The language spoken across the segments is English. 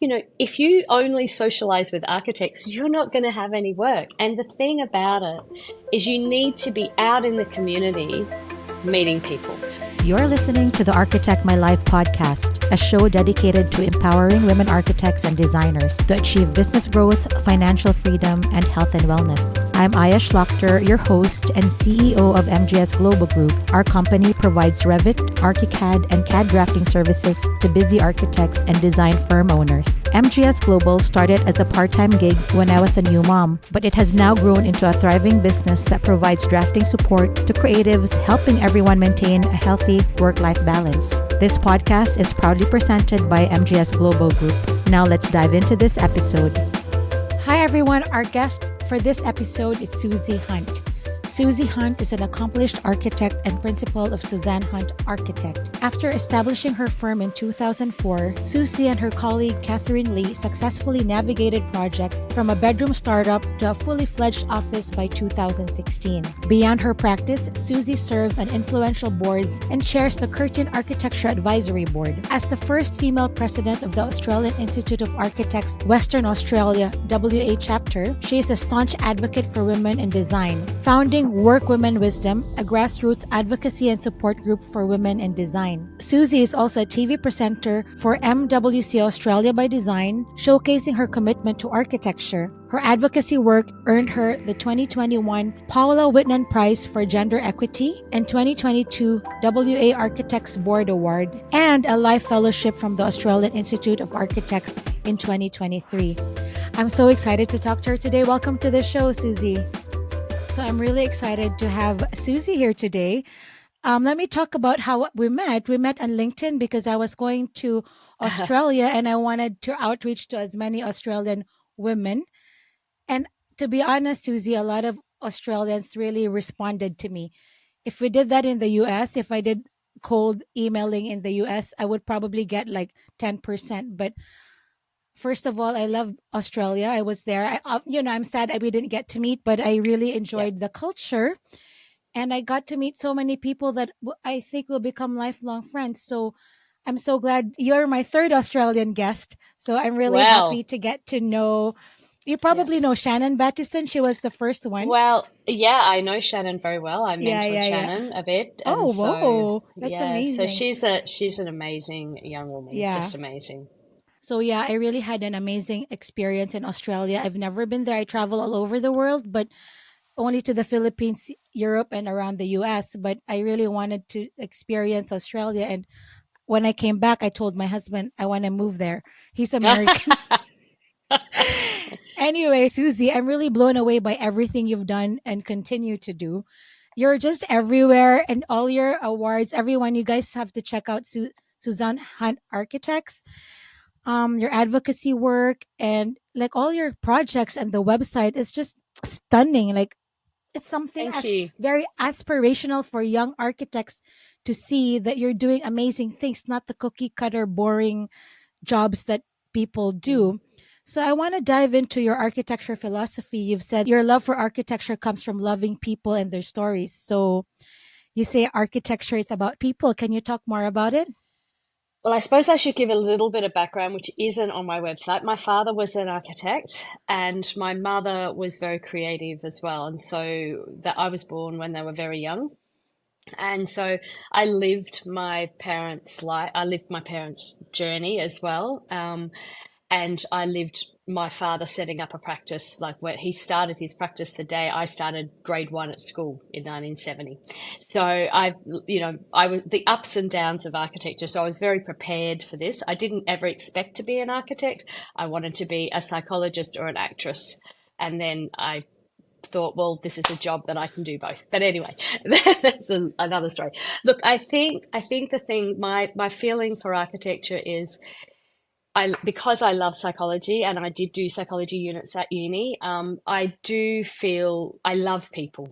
if you only socialize with architects, you're not going to have any work. And the thing about it is you need to be out in the community meeting people. You're listening to the Architect My Life podcast, a show dedicated to empowering women architects and designers to achieve business growth, financial freedom, and health and wellness. I'm Shlachter, your host and CEO of MGS Global Group. Our company provides Revit, ArchiCAD, and CAD drafting services to busy architects and design firm owners. MGS Global started as a part-time gig when I was a new mom, but it has now grown into a thriving business that provides drafting support to creatives, helping everyone maintain a healthy work-life balance. This podcast is proudly presented by MGS Global Group. Now let's dive into this episode. Hi everyone, our guest for this episode is Suzanne Hunt. Suzanne Hunt is an accomplished architect and principal of Suzanne Hunt Architect. After establishing her firm in 2004, Suzie and her colleague Catherine Lee successfully navigated projects from a bedroom startup to a fully fledged office by 2016. Beyond her practice, Suzie serves on influential boards and chairs the Curtin Architecture Advisory Board. As the first female president of the Australian Institute of Architects Western Australia WA chapter, she is a staunch advocate for women in design, founding Work Women Wisdom, a grassroots advocacy and support group for women in design. Suzie is also a TV presenter for MWC Australia by Design, showcasing her commitment to architecture. Her advocacy work earned her the 2021 Paula Whitman Prize for Gender Equity and 2022 WA Architects Board Award, and a Life Fellowship from the Australian Institute of Architects in 2023. I'm so excited to talk to her today. Welcome to the show, Suzie. So I'm really excited to have Suzie here today. Let me talk about how we met. We met on LinkedIn because I was going to Australia and I wanted to outreach to as many Australian women. And to be honest, Suzie, a lot of Australians really responded to me. If we did that in the US, if I did cold emailing in the US, I would probably get like 10%. But first of all, I love Australia. I was there. I'm sad we didn't get to meet, but I really enjoyed the culture. And I got to meet so many people that I think will become lifelong friends. So I'm so glad you're my third Australian guest. So I'm really happy to get to know. You probably know Shannon Battison. She was the first one. Well, yeah, I know Shannon very well. I mentored Shannon a bit. And whoa. That's amazing. So she's an amazing young woman. Yeah. Just amazing. So yeah, I really had an amazing experience in Australia. I've never been there. I travel all over the world, but only to the Philippines, Europe, and around the US. But I really wanted to experience Australia. And when I came back, I told my husband, I want to move there. He's American. Anyway, Suzie, I'm really blown away by everything you've done and continue to do. You're just everywhere, and all your awards, everyone, you guys have to check out Suzanne Hunt Architects. Your advocacy work and like all your projects and the website is just stunning. Like it's something very aspirational for young architects to see that you're doing amazing things, not the cookie cutter, boring jobs that people do. So I want to dive into your architecture philosophy. You've said your love for architecture comes from loving people and their stories. So you say architecture is about people. Can you talk more about it? Well, I suppose I should give a little bit of background, which isn't on my website. My father was an architect and my mother was very creative as well. And so that I was born when they were very young. And so I lived my parents' life. I lived my parents' journey as well. And I lived my father setting up a practice, like where he started his practice the day I started grade 1 at school in 1970. So I was the ups and downs of architecture. So I was very prepared for this. I didn't ever expect to be an architect. I wanted to be a psychologist or an actress. And then I thought, well, this is a job that I can do both. But anyway, that's another story. Look, I think the thing, my feeling for architecture is, because I love psychology and I did do psychology units at uni, I do feel I love people.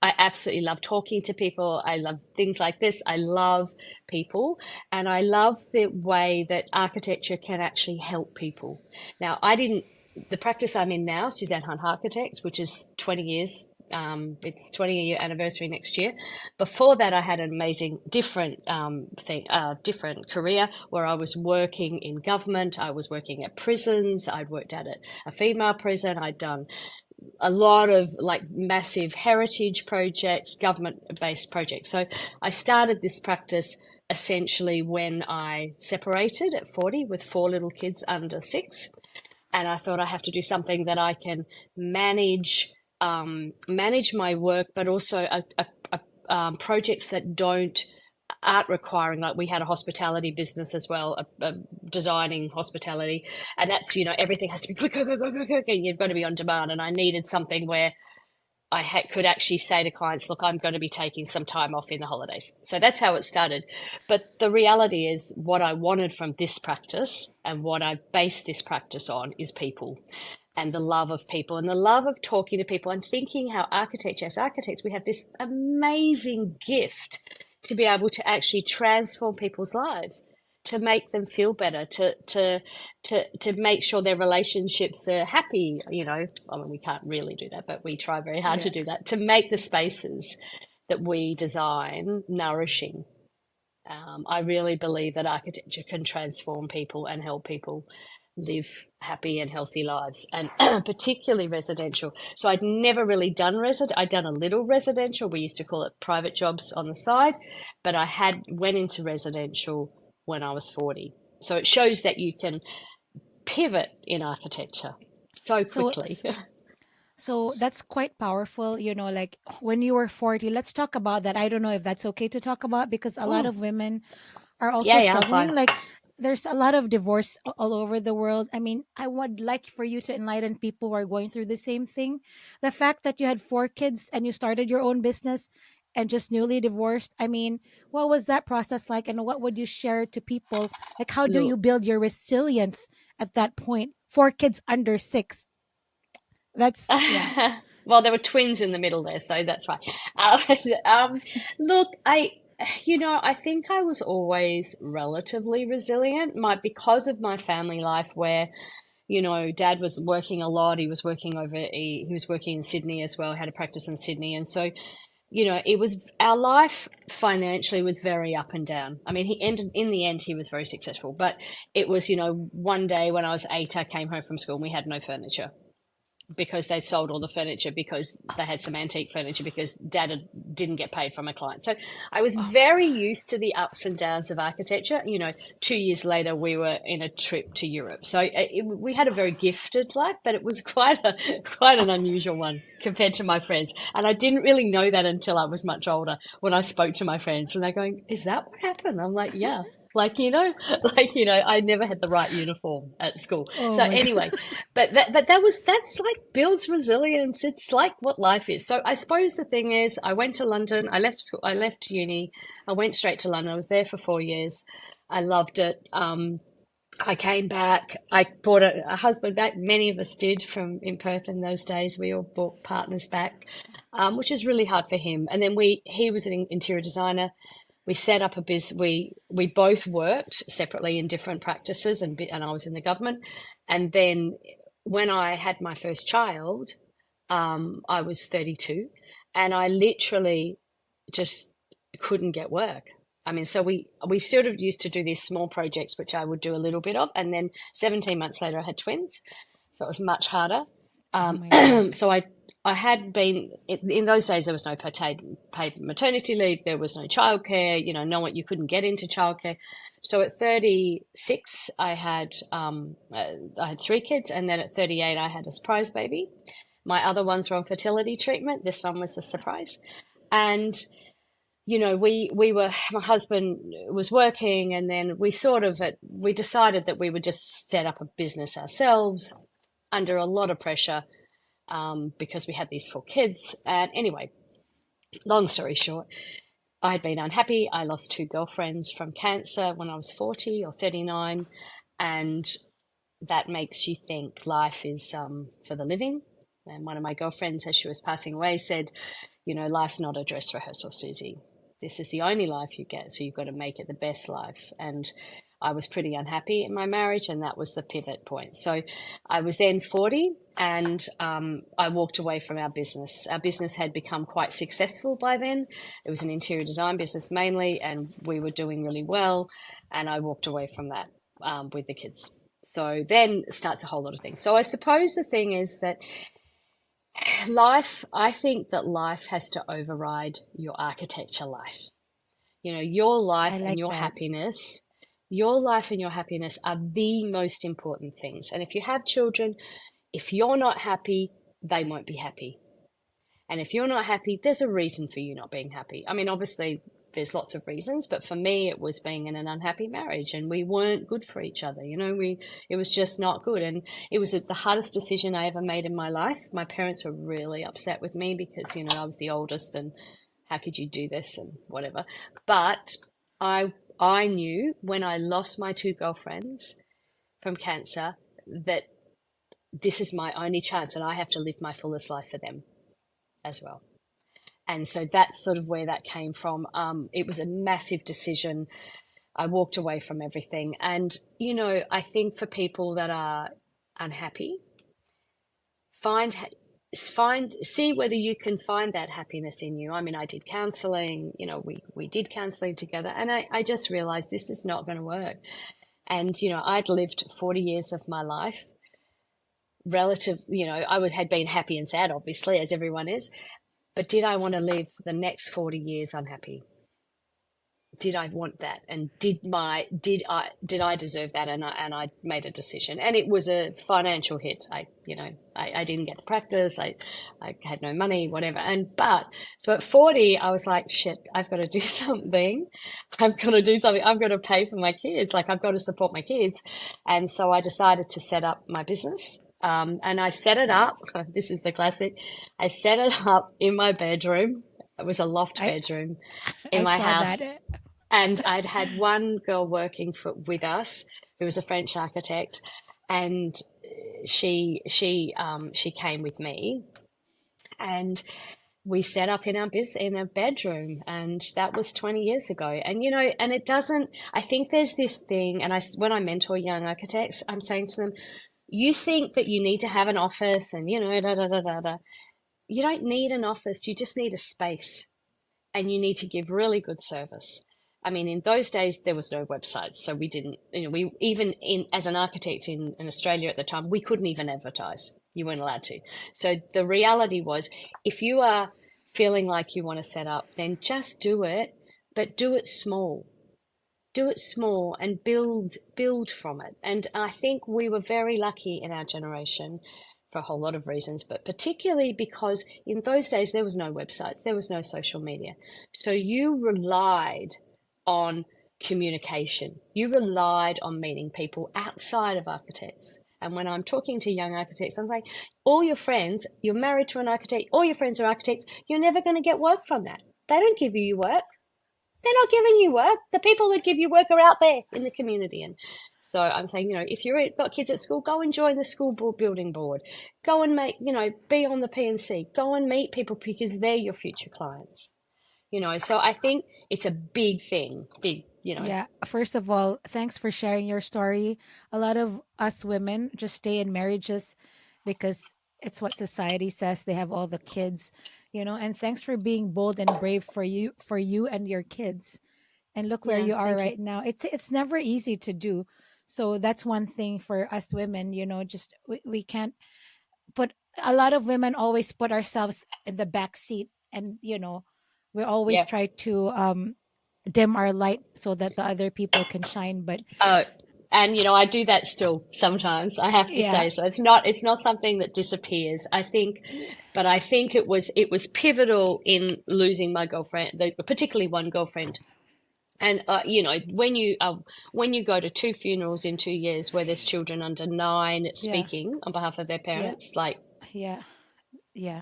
I absolutely love talking to people. I love things like this. I love people and I love the way that architecture can actually help people. Now, the practice I'm in now, Suzanne Hunt Architects, which is 20 years It's 20-year anniversary next year. Before that, I had an amazing different different career where I was working in government. I was working at prisons. I'd worked at a female prison. I'd done a lot of like massive heritage projects, government-based projects. So I started this practice essentially when I separated at 40 with 4 little kids under 6. And I thought I have to do something that I can manage my work, but also projects that aren't requiring, like we had a hospitality business as well, designing hospitality, and that's, everything has to be quick, quick, quick, quick, quick, and you've got to be on demand. And I needed something where I could actually say to clients, look, I'm going to be taking some time off in the holidays. So that's how it started. But the reality is what I wanted from this practice and what I based this practice on is people and the love of people and the love of talking to people and thinking how as architects, we have this amazing gift to be able to actually transform people's lives, to make them feel better, to make sure their relationships are happy. I mean, we can't really do that, but we try very hard to do that, to make the spaces that we design nourishing. I really believe that architecture can transform people and help people live happy and healthy lives, and particularly residential. So I'd never really done I'd done a little residential. We used to call it private jobs on the side, but I went into residential when I was 40. So it shows that you can pivot in architecture so quickly. So that's quite powerful, like when you were 40. Let's talk about that. I don't know if that's okay to talk about, because a lot of women are also struggling. Like there's a lot of divorce all over the world. I mean, I would like for you to enlighten people who are going through the same thing. The fact that you had 4 kids and you started your own business and just newly divorced. I mean, what was that process like? And what would you share to people? Like, how do you build your resilience at that point? 4 kids under 6. That's, yeah. Well, there were twins in the middle there, so that's fine. Look, I think I was always relatively resilient, because of my family life where, Dad was working a lot. He was working he was working in Sydney as well, had a practice in Sydney. And so, our life financially was very up and down. I mean, in the end, he was very successful, but it was, one day when I was 8, I came home from school and we had no furniture, because they sold all the furniture, because they had some antique furniture, because Dad didn't get paid from a client. So I was very used to the ups and downs of architecture. 2 years later, we were in a trip to Europe. So we had a very gifted life, but it was quite an unusual one compared to my friends. And I didn't really know that until I was much older, when I spoke to my friends and they're going, is that what happened? I'm like, yeah. I never had the right uniform at school. So anyway, but that's like builds resilience. It's like what life is. So I suppose the thing is, I went to London. I left school. I left uni. I went straight to London. I was there for 4 years. I loved it. I came back. I brought a husband back. Many of us did in Perth in those days. We all brought partners back, which is really hard for him. And then he was an interior designer. We set up a business. We both worked separately in different practices, and I was in the government. And then when I had my first child, I was 32, and I literally just couldn't get work. I mean, so we sort of used to do these small projects, which I would do a little bit of, and then 17 months later, I had twins, so it was much harder. So I had been in those days. There was no paid maternity leave. There was no childcare. You couldn't get into childcare. So at 36, I had 3 kids, and then at 38, I had a surprise baby. My other ones were on fertility treatment. This one was a surprise, and my husband was working, and then we decided that we would just set up a business ourselves under a lot of pressure. Because we had these 4 kids. And anyway, long story short, I had been unhappy. I lost 2 girlfriends from cancer when I was 40 or 39. And that makes you think life is for the living. And one of my girlfriends, as she was passing away, said, life's not a dress rehearsal, Suzie. This is the only life you get, so you've got to make it the best life. And I was pretty unhappy in my marriage, and that was the pivot point. So I was then 40, and I walked away from our business. Our business had become quite successful by then. It was an interior design business mainly, and we were doing really well. And I walked away from that with the kids. So then starts a whole lot of things. So I suppose the thing is that I think that life has to override your architecture life. You know, I like that. your life and your happiness are the most important things. And if you have children, if you're not happy, they won't be happy. And if you're not happy, there's a reason for you not being happy. I mean, obviously, there's lots of reasons, but for me, it was being in an unhappy marriage, and we weren't good for each other. You know, it was just not good, and it was the hardest decision I ever made in my life. My parents were really upset with me because I was the oldest, and how could you do this and whatever. But I knew when I lost my two girlfriends from cancer that this is my only chance, and I have to live my fullest life for them as well. And so that's sort of where that came from. It was a massive decision. I walked away from everything. And, I think for people that are unhappy, find, see whether you can find that happiness in you. I mean, I did counseling, we did counseling together, and I just realized this is not going to work. And, I'd lived 40 years of my life had been happy and sad, obviously, as everyone is. But did I want to live the next 40 years unhappy? Did I want that? And did I deserve that? And I made a decision, and it was a financial hit. I didn't get the practice. I had no money, whatever. So at 40, I was like, shit, I've got to do something. I've got to do something. I've got to pay for my kids. Like, I've got to support my kids. And so I decided to set up my business. And I set it up. This is the classic. I set it up in my bedroom. It was a loft I bedroom in I my saw house. that. And I'd had one girl working with us who was a French architect, and she came with me, and we set up in a bedroom, and that was 20 years ago. And and it doesn't. I think there's this thing, and when I mentor young architects, I'm saying to them, you think that you need to have an office and da da da da da. You don't need an office. You just need a space, and you need to give really good service. I mean, in those days there was no websites, so we didn't. We even as an architect in Australia at the time, we couldn't even advertise. You weren't allowed to. So the reality was, if you are feeling like you want to set up, then just do it, but do it small. Do it small and build from it. And I think we were very lucky in our generation for a whole lot of reasons, but particularly because in those days there was no websites, there was no social media. So you relied on communication. You relied on meeting people outside of architects. And when I'm talking to young architects, I'm like, all your friends, you're married to an architect, all your friends are architects, you're never going to get work from that. They don't give you work. They're not giving you work. The people that give you work are out there in the community. And so I'm saying, if you've got kids at school, go and join the school building board. Go and be on the P&C. Go and meet people because they're your future clients. So I think it's a big thing. Yeah. First of all, thanks for sharing your story. A lot of us women just stay in marriages because it's what society says. They have all the kids, and thanks for being bold and brave for you and your kids. And look where Yeah, you are thank you. right now. It's never easy to do. So that's one thing for us women, just we can't put a lot of women always put ourselves in the back seat, and we always Yeah. try to dim our light so that the other people can shine. But Oh, and I do that still sometimes, I have to yeah, say. So it's not something that disappears. But I think it was pivotal in losing my girlfriend, particularly one girlfriend. And when you go to two funerals in 2 years where there's children under 9 yeah, speaking on behalf of their yeah, parents, like, yeah, yeah.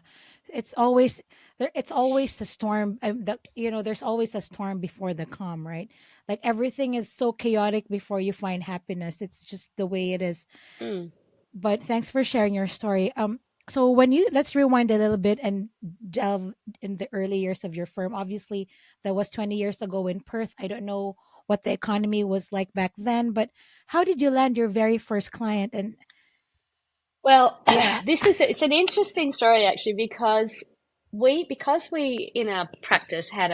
It's always there. It's always a storm. There's always a storm before the calm, right? Like everything is so chaotic before you find happiness. It's just the way it is. mm, But thanks for sharing your story. So let's rewind a little bit and delve in the early years of your firm. Obviously, that was 20 years ago in Perth. I don't know what the economy was like back then. But how did you land your very first client? And Well, yeah, it's an interesting story actually because we in our practice had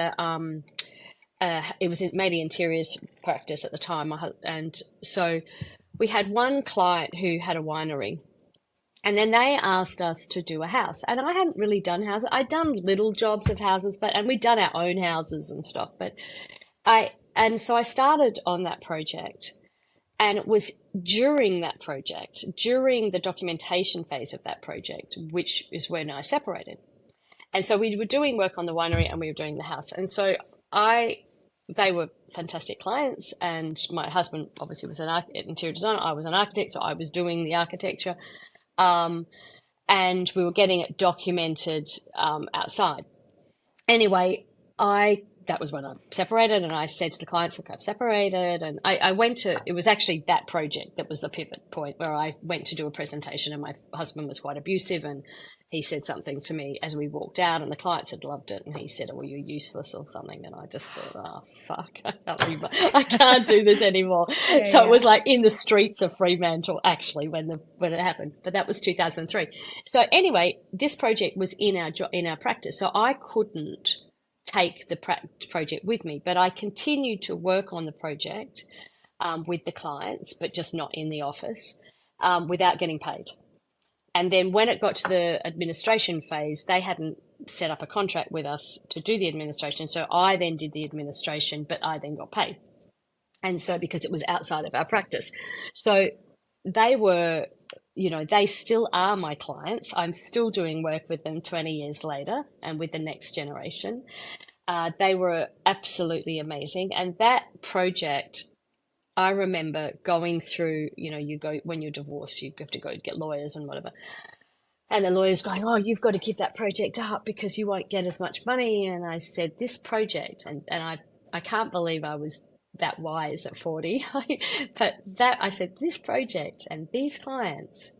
it was mainly interiors practice at the time, and so we had one client who had a winery. And then they asked us to do a house. And I hadn't really done houses. I'd done little jobs of houses, and we'd done our own houses and stuff. And so I started on that project. And it was during that project, during the documentation phase of that project, which is when I separated. And so we were doing work on the winery and we were doing the house. And so they were fantastic clients. And my husband obviously was an interior designer. I was an architect, so I was doing the architecture. And we were getting it documented outside. Anyway, that was when I separated, and I said to the clients, look, I've separated. And I went to, it was actually that project that was the pivot point where I went to do a presentation, and my husband was quite abusive, and he said something to me as we walked out, and the clients had loved it, and he said, oh, you're useless or something. And I just thought, oh, fuck, I can't do this anymore. So it was like in the streets of Fremantle, actually, when it happened. But that was 2003. So anyway, this project was in our practice, so I couldn't take the project with me, but I continued to work on the project with the clients, but just not in the office, without getting paid. And then when it got to the administration phase, they hadn't set up a contract with us to do the administration. So I then did the administration, but I then got paid. And so because it was outside of our practice. So they were, they still are my clients. I'm still doing work with them 20 years later and with the next generation. They were absolutely amazing. And that project, I remember going through, when you're divorced, you have to go get lawyers and whatever. And the lawyer's going, oh, you've got to give that project up because you won't get as much money. And I said, this project, and I can't believe I was that wise at 40. But I said, this project and these clients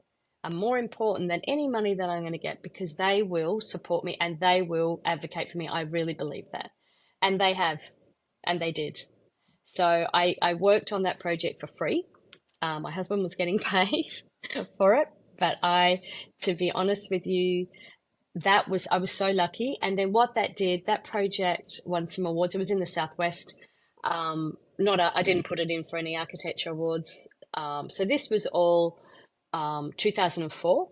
are more important than any money that I'm going to get, because they will support me and they will advocate for me. I really believe that. And they have, and they did. So I worked on that project for free. My husband was getting paid for it. But to be honest with you, I was so lucky. And then what that did, that project won some awards. It was in the Southwest. I didn't put it in for any architecture awards. So this was all 2004.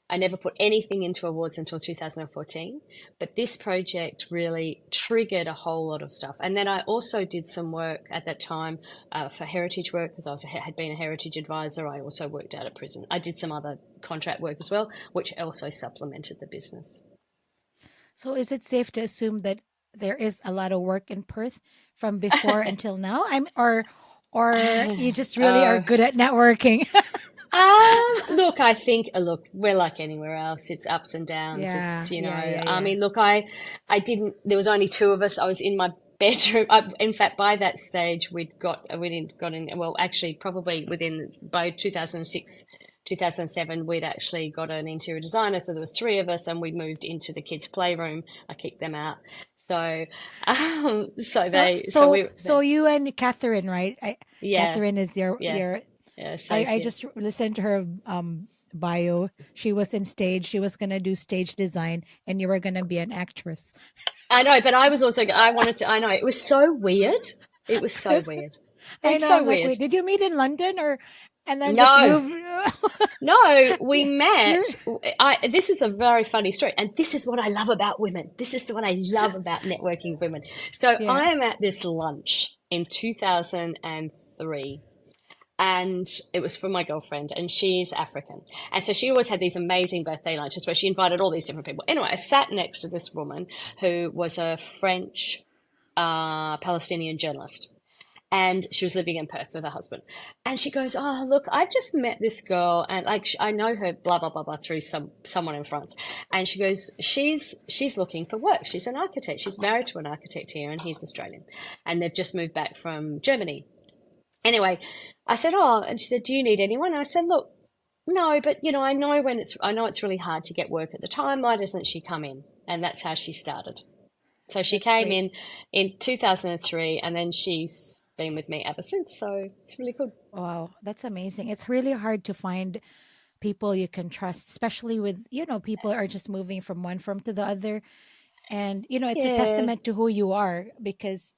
I never put anything into awards until 2014, but this project really triggered a whole lot of stuff. And then I also did some work at that time for heritage work, because I had been a heritage advisor. I also worked out at prison. I did some other contract work as well, which also supplemented the business. So is it safe to assume that there is a lot of work in Perth from before until now? Or you just really are good at networking? Look, we're like anywhere else. It's ups and downs. Yeah, It's, yeah. I mean, look, I didn't, there was only two of us. I was in my bedroom. In fact, by that stage, probably by 2006, 2007, we'd actually got an interior designer. So there was three of us, and we moved into the kids' playroom. I kicked them out. So you and Catherine, right? Yeah. Catherine is your I just listened to her bio. She was in stage. She was going to do stage design, and you were going to be an actress. I know, but I was also, I know, it was so weird. It was so weird. I know. So weird. Wait, did you meet in London and then no. just move? No, we met. This is a very funny story. And this is what I love about women. This is what I love about networking with women. So I am at this lunch in 2003. And it was for my girlfriend, and she's African. And so she always had these amazing birthday lunches where she invited all these different people. Anyway, I sat next to this woman who was a French Palestinian journalist. And she was living in Perth with her husband. And she goes, oh, look, I've just met this girl, and I know her, blah, blah, blah, blah, through someone in France. And she goes, she's looking for work. She's an architect. She's married to an architect here, and he's Australian. And they've just moved back from Germany. Anyway, I said, oh, and she said, do you need anyone? And I said, look, no, but I know it's really hard to get work at the time. Why doesn't she come in? And that's how she started. So she That's came great. in 2003, and then she's been with me ever since. So it's really good. Wow, that's amazing. It's really hard to find people you can trust, especially with, people are just moving from one firm to the other. And, it's a Yeah, testament to who you are because,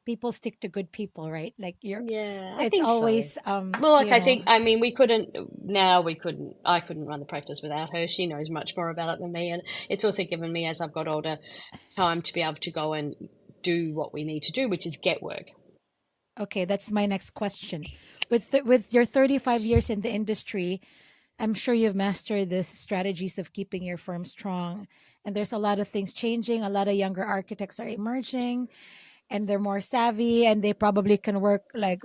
people stick to good people, right? Like yeah, I it's think so. always, Well, look, I think, I mean, I couldn't run the practice without her. She knows much more about it than me. And it's also given me, as I've got older, time to be able to go and do what we need to do, which is get work. okay, that's my next question. With your 35 years in the industry, I'm sure you've mastered the strategies of keeping your firm strong. And there's a lot of things changing. A lot of younger architects are emerging and they're more savvy and they probably can work like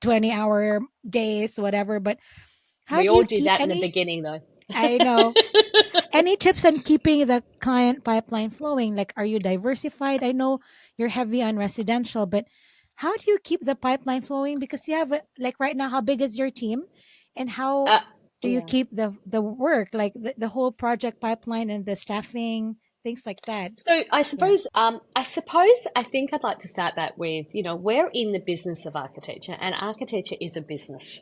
20-hour days, whatever. But how We do all you did keep that in the any? beginning, though. I know. Any tips on keeping the client pipeline flowing? Like, are you diversified? I know you're heavy on residential, but how do you keep the pipeline flowing? Because you have, like right now, how big is your team? And how Uh, do you yeah. keep the work, like the whole project pipeline and the staffing, things like that? So Yeah. I think I'd like to start that with, we're in the business of architecture, and architecture is a business.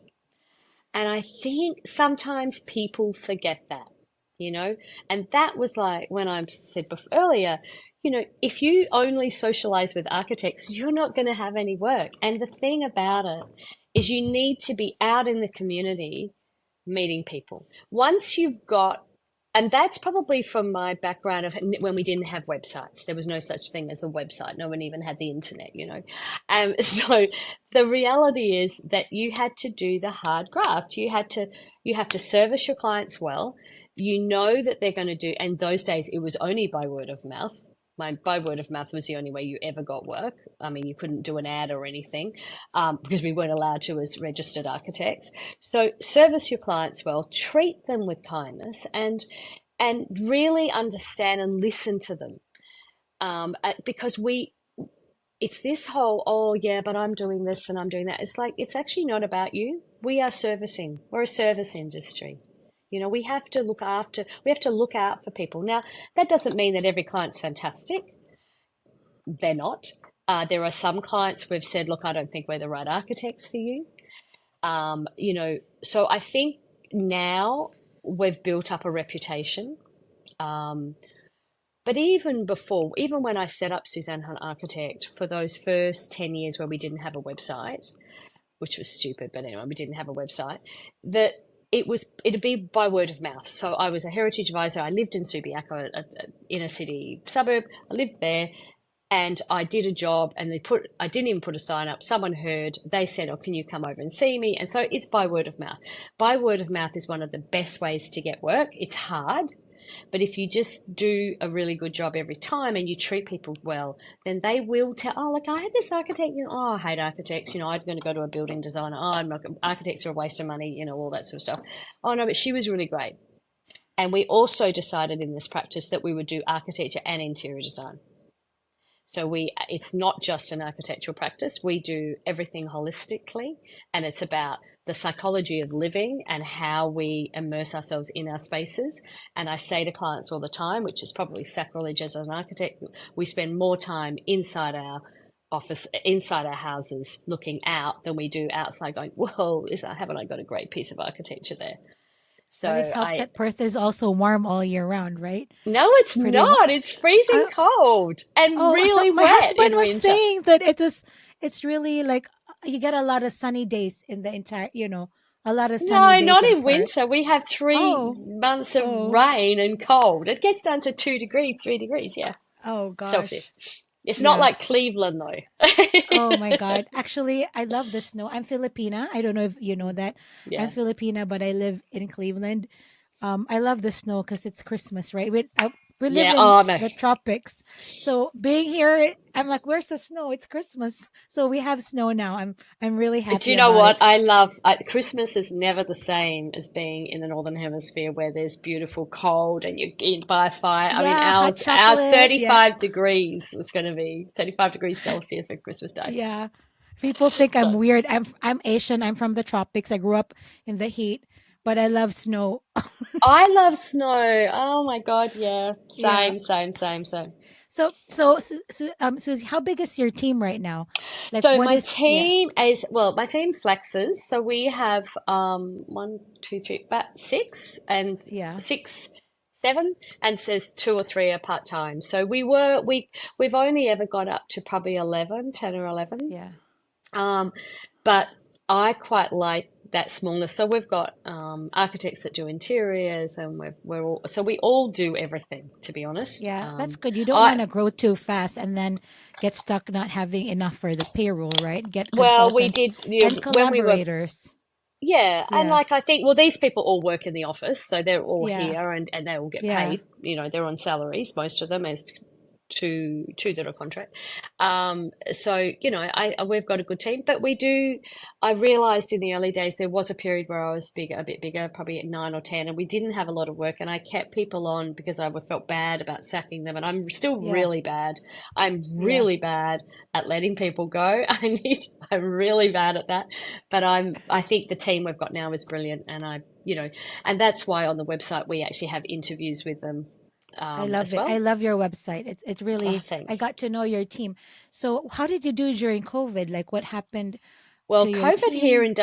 And I think sometimes people forget that, you know, and that was like when I said before, earlier, if you only socialize with architects, you're not going to have any work. And the thing about it is you need to be out in the community meeting people. Once you've got, and that's probably from my background of when we didn't have websites. There was no such thing as a website. No one even had the internet. So the reality is that you had to do the hard graft. You have to service your clients well. You know that they're going to do, and those days it was only by word of mouth. By word of mouth was the only way you ever got work. I mean, you couldn't do an ad or anything because we weren't allowed to as registered architects. So service your clients well, treat them with kindness, and really understand and listen to them. Because it's this whole, oh yeah, but I'm doing this and I'm doing that. It's like it's actually not about you. We're a service industry. We have to look out for people. Now, that doesn't mean that every client's fantastic. They're not. There are some clients we've said, look, I don't think we're the right architects for you. So I think now we've built up a reputation. Um, but even before, even when I set up Suzanne Hunt Architect for those first 10 years where we didn't have a website, which was stupid, but anyway, we didn't have a website, that it'd be by word of mouth. So I was a heritage advisor. I lived in Subiaco, a inner city suburb. I lived there and I did a job and I didn't even put a sign up. Someone heard, they said, oh, can you come over and see me? And so it's by word of mouth. By word of mouth is one of the best ways to get work. It's hard, but if you just do a really good job every time and you treat people well, then they will tell, oh, look, I had this architect, oh, I hate architects, I'm going to go to a building designer. Oh, I'm not, architects are a waste of money, all that sort of stuff. Oh, no, but she was really great. And we also decided in this practice that we would do architecture and interior design. So it's not just an architectural practice. We do everything holistically, and it's about the psychology of living and how we immerse ourselves in our spaces. And I say to clients all the time, which is probably sacrilege as an architect, we spend more time inside our office, inside our houses, looking out than we do outside going, whoa, haven't I got a great piece of architecture there? But it So helps that Perth is also warm all year round, right? no, it's It's pretty warm. not. It's freezing cold and So really my wet husband in was winter. saying that it's really like you get a lot of sunny days in the entire, a lot of sunny No, days not in in Perth. winter. We have three Oh, months of oh, rain and cold. It gets down to 2 degrees, 3 degrees, yeah, oh Celsius. gosh. It's not Yeah. like Cleveland though. Oh my God. Actually, I love the snow. I'm Filipina. I don't know if you know that. I'm Yeah. Filipina, but I live in Cleveland. I love the snow because it's Christmas, right? We live Yeah. in Oh no. the tropics, so being here, I'm like, "Where's the snow? It's Christmas." So we have snow now. I'm really Do happy you know about what? it. Christmas is never the same as being in the Northern Hemisphere where there's beautiful cold and you're eaten by a fire. I mean, Yeah, hot ours chocolate. Yeah, 35 degrees. It's going to be 35 degrees Celsius for Christmas Day. yeah. People think I'm So weird. I'm Asian. I'm from the tropics. I grew up in the heat, but I love snow. I love snow. Oh my God. Yeah. Yeah. Same, same, same, same. Susie, how big is your team right now? Like, So what my is, yeah, team is, well, my team flexes. So we have one, two, three, about six and yeah, six, seven, and says two or three are part time. So we've only ever got up to probably 11, 10 or 11. yeah. Um, but I quite like that smallness. So we've got architects that do interiors, and we all do everything, to be honest. Yeah, that's good. You don't I want to grow too fast and then get stuck not having enough for the payroll, right? Get Well, we consultants did, and when we were. collaborators. Yeah, and Yeah, like I think, well, these people all work in the office, so they're all yeah, here and they all get yeah. paid. They're on salaries, most of them, as two that are contract. So we've got a good team, but we do. I realized in the early days there was a period where I was bigger, a bit bigger, probably at 9 or 10, and we didn't have a lot of work, and I kept people on because I felt bad about sacking them, and I'm still Yeah, really bad. I'm yeah. really bad at letting people go. I'm really bad at that, but I think the team we've got now is brilliant, and and that's why on the website we actually have interviews with them I love as it. I well. love your website. It Oh, really, I thanks. got to know your team. So, how did you do during COVID? Like, what happened to Well, your COVID here team?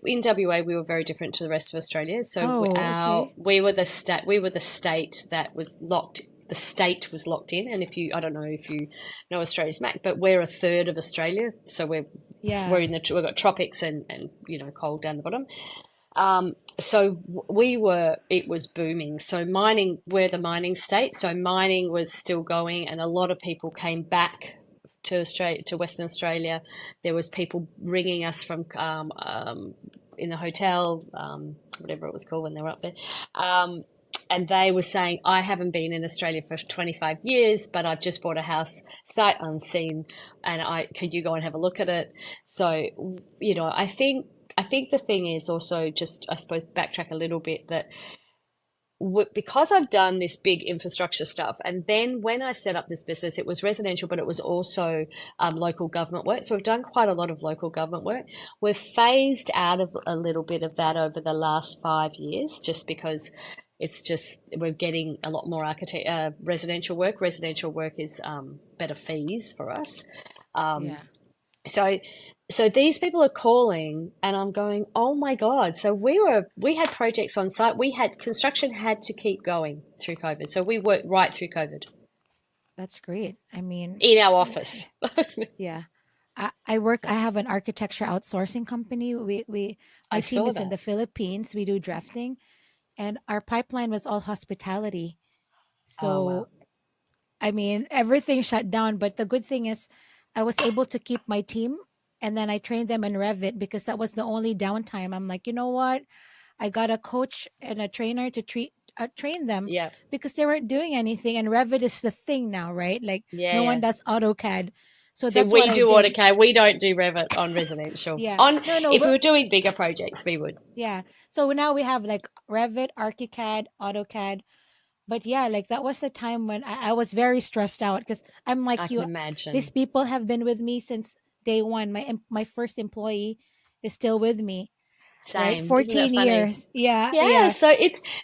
in WA, we were very different to the rest of Australia. So Oh, okay. we were the state that was locked. The state was locked in, and if you, I don't know if you know Australia's map, but we're a third of Australia. So we're Yeah, we've got tropics and cold down the bottom. So it was booming. So mining, we're the mining state. So mining was still going, and a lot of people came back to Australia, to Western Australia. There was people ringing us from in the hotel, whatever it was called when they were up there. And they were saying, I haven't been in Australia for 25 years, but I've just bought a house sight unseen, and could you go and have a look at it? So, I think the thing is also, just, I suppose, backtrack a little bit, that because I've done this big infrastructure stuff, and then when I set up this business, it was residential, but it was also local government work. So we've done quite a lot of local government work. We've phased out of a little bit of that over the last 5 years, just because we're getting a lot more residential work. Residential work is better fees for us. Um, yeah. so so these people are calling, and I'm going, oh my God. So we had projects on site. Construction had to keep going through COVID. So we worked right through COVID That's great. I mean, in our office. yeah. I have an architecture outsourcing company. My I team saw is in that. the Philippines. We do drafting, and our pipeline was all hospitality. Oh, wow. So, I mean, everything shut down. But the good thing is, I was able to keep my team, and then I trained them in Revit because that was the only downtime. I'm like, you know what? I got a coach and a trainer to train them Yeah. because they weren't doing anything. And Revit is the thing now, right? Like Yeah, no yeah. one does AutoCAD. So See, that's what we I do did. AutoCAD. We don't do Revit on residential. Yeah. No, no, If we but were doing bigger projects, we would. yeah. So now we have like Revit, ArchiCAD, AutoCAD. But yeah, like that was the time when I was very stressed out because I'm I like can you. These imagine. people have been with me since day one. My first employee is still with me, right? Same. Isn't it 14 funny? years. Yeah, Yeah, yeah. so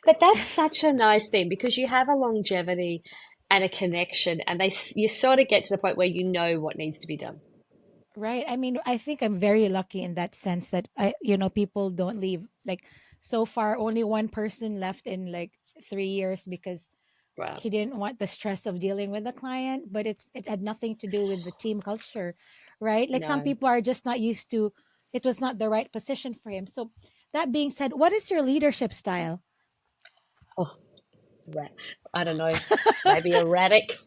but that's such a nice thing, because you have a longevity and a connection, and you sort of get to the point where you know what needs to be done. Right. I mean, I think I'm very lucky in that sense that people don't leave. Like so far, only one person left in like 3 years because Wow. he didn't want the stress of dealing with the client. But it had nothing to do with the team culture, right? Like some No. people are just not used to. It was not the right position for him. So that being said, what is your leadership style? Oh, ra- I don't know. Maybe erratic.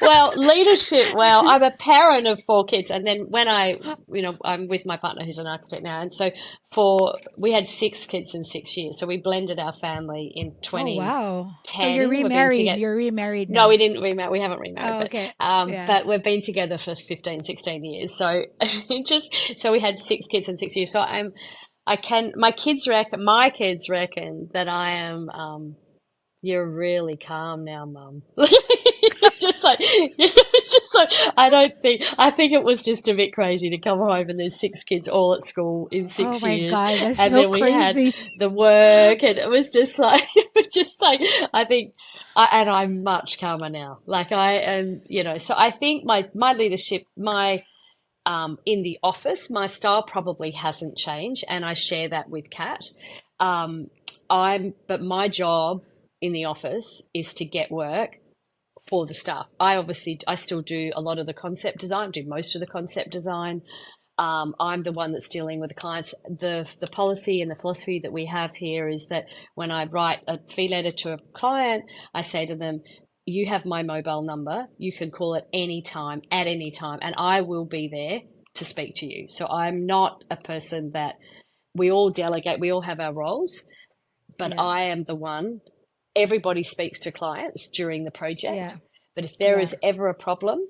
Well, leadership. Well, I'm a parent of four kids, and then I'm with my partner who's an architect now, and so we had six kids in 6 years. So we blended our family in Oh wow! So you're 2010. We've been remarried. together. You're remarried No, now. we didn't remarry. We haven't remarried, Oh, okay. Yeah. but we've been together for 15, 16 years. So so we had six kids in 6 years. So my kids reckon that I am, you're really calm now, Mum. just like, it's just like, I think it was just a bit crazy to come home and there's six kids all at school in Oh six my years. God, that's And so then we had crazy. the work and it was just like, it was just like, I think, and I'm much calmer now. Like I am, so I think my leadership, in the office, my style probably hasn't changed, and I share that with Kat. Um, but my job in the office is to get work for the staff. I still do a lot of the concept design, do most of the concept design. I'm the one that's dealing with the clients. The policy and the philosophy that we have here is that when I write a fee letter to a client, I say to them, you have my mobile number. You can call at any time, and I will be there to speak to you. So I'm not a person that we all delegate, we all have our roles, but Yeah, I am the one. Everybody speaks to clients during the project, yeah, but if there yeah, is ever a problem,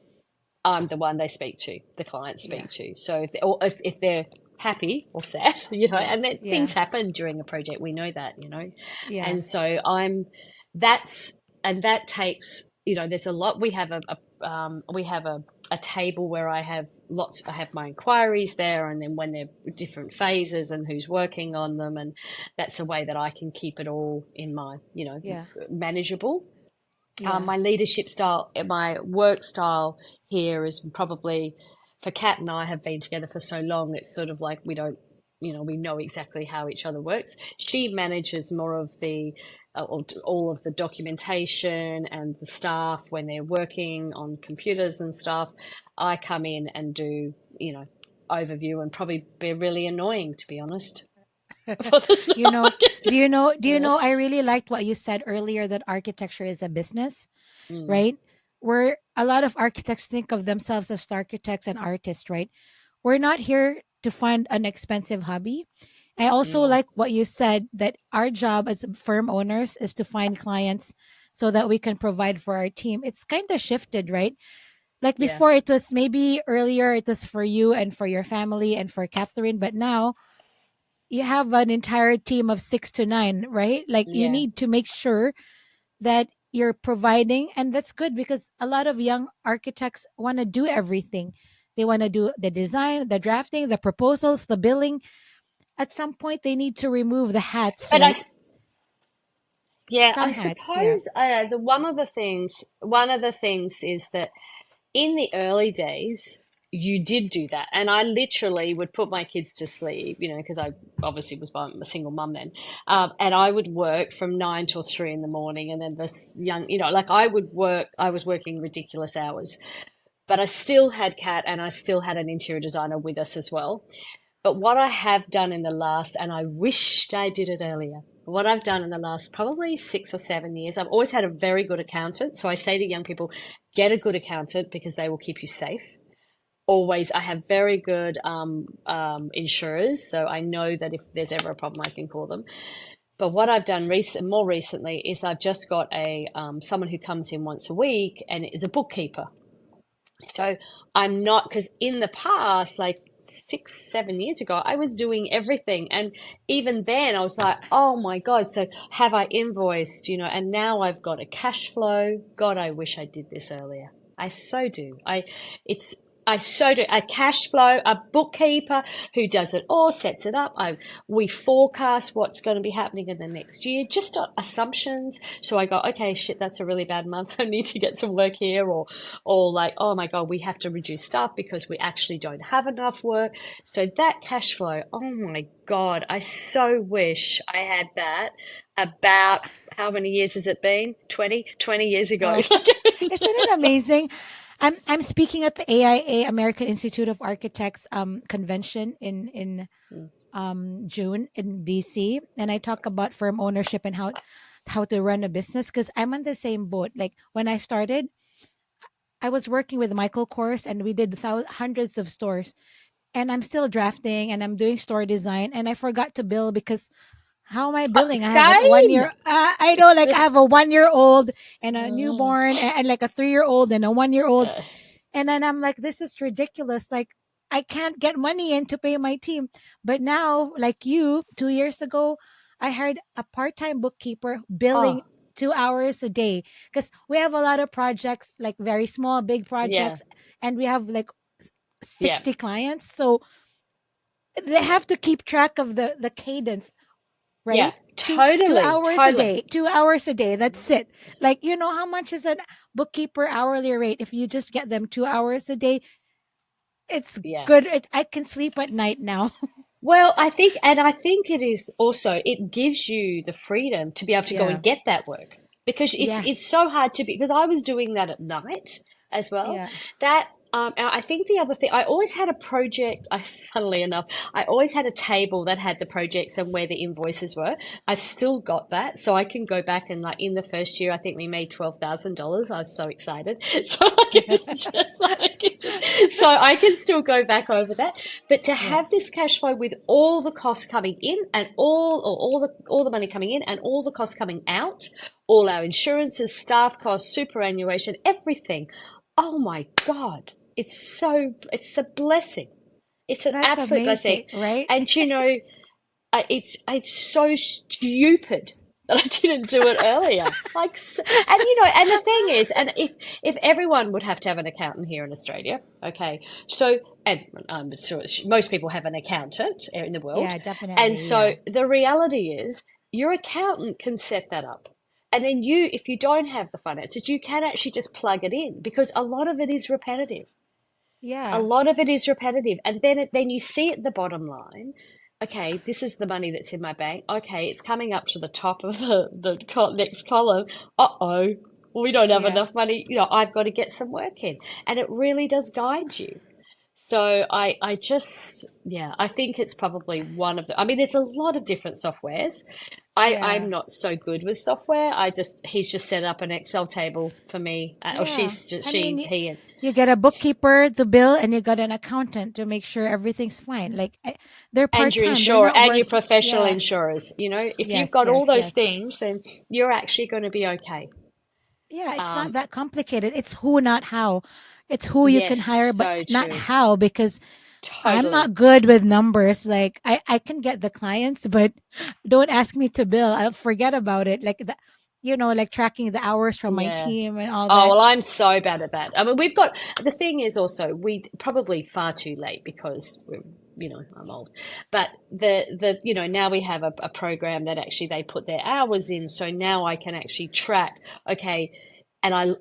I'm the one they speak to, the clients yeah, speak to. So if they're happy or sad, yeah, and then yeah, things happen during a project, we know that, yeah, and so that's, and that takes, there's a lot. We have a table where I have my inquiries there, and then when they're different phases and who's working on them, and that's a way that I can keep it all in my, yeah, manageable. yeah, My leadership style, my work style here is probably, for Kat and I have been together for so long, it's sort of like we don't, we know exactly how each other works. She manages more of all of the documentation and the staff when they're working on computers and stuff. I come in and do, overview and probably be really annoying, to be honest. For the You stuff I know, get to- do you yeah. know, I really liked what you said earlier that architecture is a business, Mm, right? Where a lot of architects think of themselves as architects and artists, right? We're not here to find an expensive hobby. I also no. like what you said that our job as firm owners is to find clients so that we can provide for our team. It's kind of shifted, right? Like Yeah. before, it was maybe earlier, it was for you and for your family and for Catherine, but now you have an entire team of 6 to 9, right? Like you Yeah. need to make sure that you're providing, and that's good because a lot of young architects want to do everything. They want to do the design, the drafting, the proposals, the billing. At some point, they need to remove the hats, But right? yeah, I Some hats, yeah, suppose the one of the things is that in the early days, you did do that, and I literally would put my kids to sleep, because I obviously was a single mum then, and I would work from 9 till 3 in the morning, and then this young, like I would work. I was working ridiculous hours, but I still had Kat, and I still had an interior designer with us as well. But what I have done in the last, and I wished I did it earlier, what I've done in the last probably 6 or 7 years, I've always had a very good accountant. So I say to young people, get a good accountant because they will keep you safe. Always, I have very good insurers. So I know that if there's ever a problem, I can call them. But what I've done more recently is I've just got someone who comes in once a week and is a bookkeeper. So I'm not, because in the past, like 6, 7 years ago, I was doing everything. And even then, I was like, oh my God, so have I invoiced, and now I've got a cash flow. God, I wish I did this earlier. I so do. It's, I so do. A cash flow, a bookkeeper who does it all, sets it up. We forecast what's going to be happening in the next year, just assumptions. So I go, okay, shit, that's a really bad month. I need to get some work here, or like, oh my God, we have to reduce staff because we actually don't have enough work. So that cash flow, oh my God, I so wish I had that about how many years has it been? 20 years ago. wow. Like, Isn't it amazing? I'm speaking at the AIA, American Institute of Architects convention in June in DC, and I talk about firm ownership and how to run a business because I'm on the same boat. Like when I started, I was working with Michael Kors and we did hundreds of stores, and I'm still drafting and I'm doing store design, and I forgot to bill because how am I billing? I have a one same. year. I know, like I have a 1 year old and a newborn and like a 3 year old and a 1 year old, Uh, and then I'm like, this is ridiculous. Like, I can't get money in to pay my team. But now, like you, 2 years ago, I hired a part time bookkeeper billing oh, 2 hours a day, because we have a lot of projects, like very small, big Yeah. projects, and we have like Yeah. 60 clients. So they have to keep track of the cadence, Yeah. right? Two Totally. hours a Totally. day, 2 hours a day. That's it. Like, how much is a bookkeeper hourly rate? If you just get them 2 hours a day, it's Yeah. good. I can sleep at night now. Well, I think it is also, it gives you the freedom to be able to go Yeah. and get that work because it's Yes. so hard to be, because I was doing that at night as well. Yeah. That and I think the other thing, I always had a project. Funnily enough, I always had a table that had the projects and where the invoices were. I've still got that, so I can go back and, like, in the first year, I think we made $12,000. I was so excited, so it's just like, so I can still go back over that. But to Yeah. have this cash flow with all the costs coming in and all the money coming in and all the costs coming out, all our insurances, staff costs, superannuation, everything. Oh my God. It's a blessing. It's an That's absolute blessing. amazing, right? And it's so stupid that I didn't do it earlier. And the thing is, and if everyone would have to have an accountant here in Australia, okay, so, and I'm sure most people have an accountant in the world, Yeah, and definitely. so Yeah. the reality is your accountant can set that up. And then if you don't have the finances, you can actually just plug it in because a lot of it is repetitive. A Yeah. lot of it is repetitive. And then you see at the bottom line, okay, this is the money that's in my bank. Okay, it's coming up to the top of the next column. Uh-oh, we don't have Yeah. enough money. I've got to get some work in. And it really does guide you. So I just, yeah, I think it's probably one of I mean, there's a lot of different softwares. I'm Yeah. not so good with software. He's just set up an Excel table for me, or Yeah. I mean, he, and you get a bookkeeper to bill, and you got an accountant to make sure everything's fine. Like, they're and your part-time. They're insurer not and your working. professional Yeah. insurers. If you've Yes, got all yes, those yes. things, then you're actually going to be okay. Yeah, it's not Um, that complicated. It's who, not how. It's who you can yes, hire, but so not true. how, because I'm Totally. not good with numbers. Like, I can get the clients, but don't ask me to bill. I'll forget about it. Like, like tracking the hours from my Yeah. team and all Oh, that. well, I'm so bad at that. I mean, the thing is also, we probably far too late because I'm old. But now we have a program that actually they put their hours in. So now I can actually track, okay, and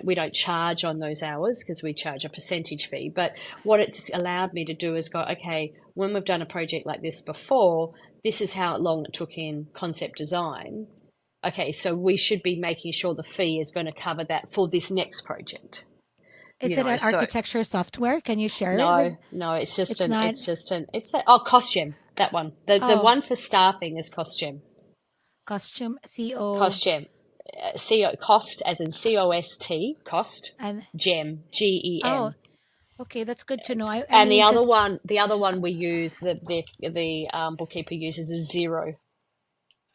we don't charge on those hours because we charge a percentage fee. But what it's allowed me to do is go, okay, when we've done a project like this before, this is how long it took in concept design. Okay, so we should be making sure the fee is going to cover that for this next project. Is it an So architecture software? Can you share it with? no, It's not. Costume. That one. The Oh, one for staffing is Costume. costume, CO, Costume. Cost as in COST, cost, and gem, oh, GEM. okay, that's good to know. I And mean, because the other one we use, the bookkeeper uses is Zero.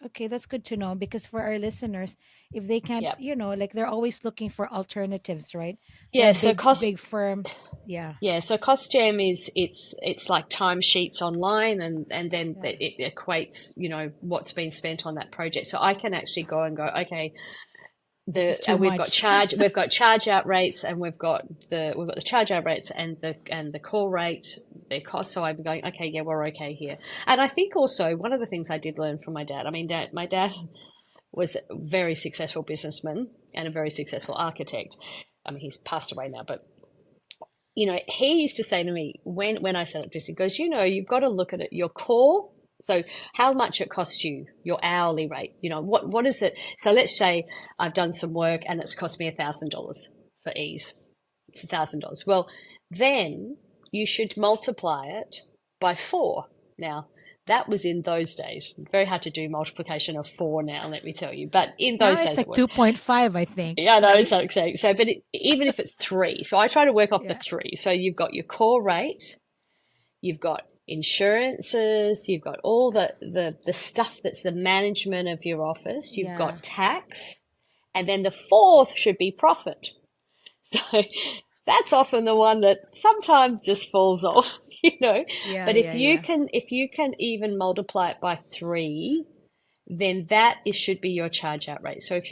okay, that's good to know, because for our listeners, if they can't, Yep. like, they're always looking for alternatives, right? There Yeah, are so big firm. Yeah, Yeah, so CostGem is it's like timesheets online, and then yeah. it equates, what's been spent on that project. So I can actually go and go, okay, This is too much. we've got charge out rates, and we've got the charge out rates and the call rate, their cost. So I'm going, okay, yeah, we're okay here. And I think also one of the things I did learn from my dad. I mean, my dad was a very successful businessman and a very successful architect. I mean, he's passed away now, but he used to say to me when I set up this, he goes, you've got to look at it, your core. So how much it costs you, your hourly rate, what is it? So let's say I've done some work and it's cost me $1,000 for ease, $1,000. Well, then you should multiply it by 4. Now, that was in those days. Very hard to do multiplication of 4 now, let me tell you. But in Now those it's days it like was. 2.5, I think, Yeah, I know. right? So, but even if it's 3, so I try to work off the Yeah, 3. So you've got your core rate, you've got insurances, you've got all the stuff that's the management of your office, you've yeah, got tax, and then the 4th should be profit. So that's often the one that sometimes just falls off. yeah, But yeah, yeah. if you can even multiply it by 3, then that is should be your charge out rate. So if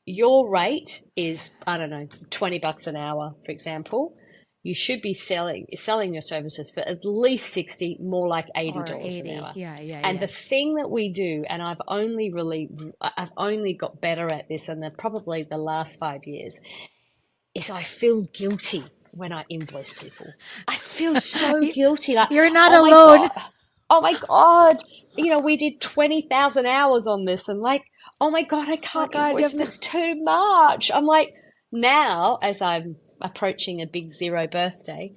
your rate is, I don't know, $20 an hour, for example, you should be selling your services for at least 60, more like Or $80 an 80. hour. Yeah, yeah, And the yeah. thing that we do, and I've only got better at this in probably the last 5 years, is I feel guilty when I invoice people. I feel so You- guilty. Like, You're not oh my alone. God, oh my God, we did 20,000 hours on this, and like, oh my God, I Oh my can't God, you invoice have them. to. It's too much. I'm like, now as I'm approaching a big zero birthday,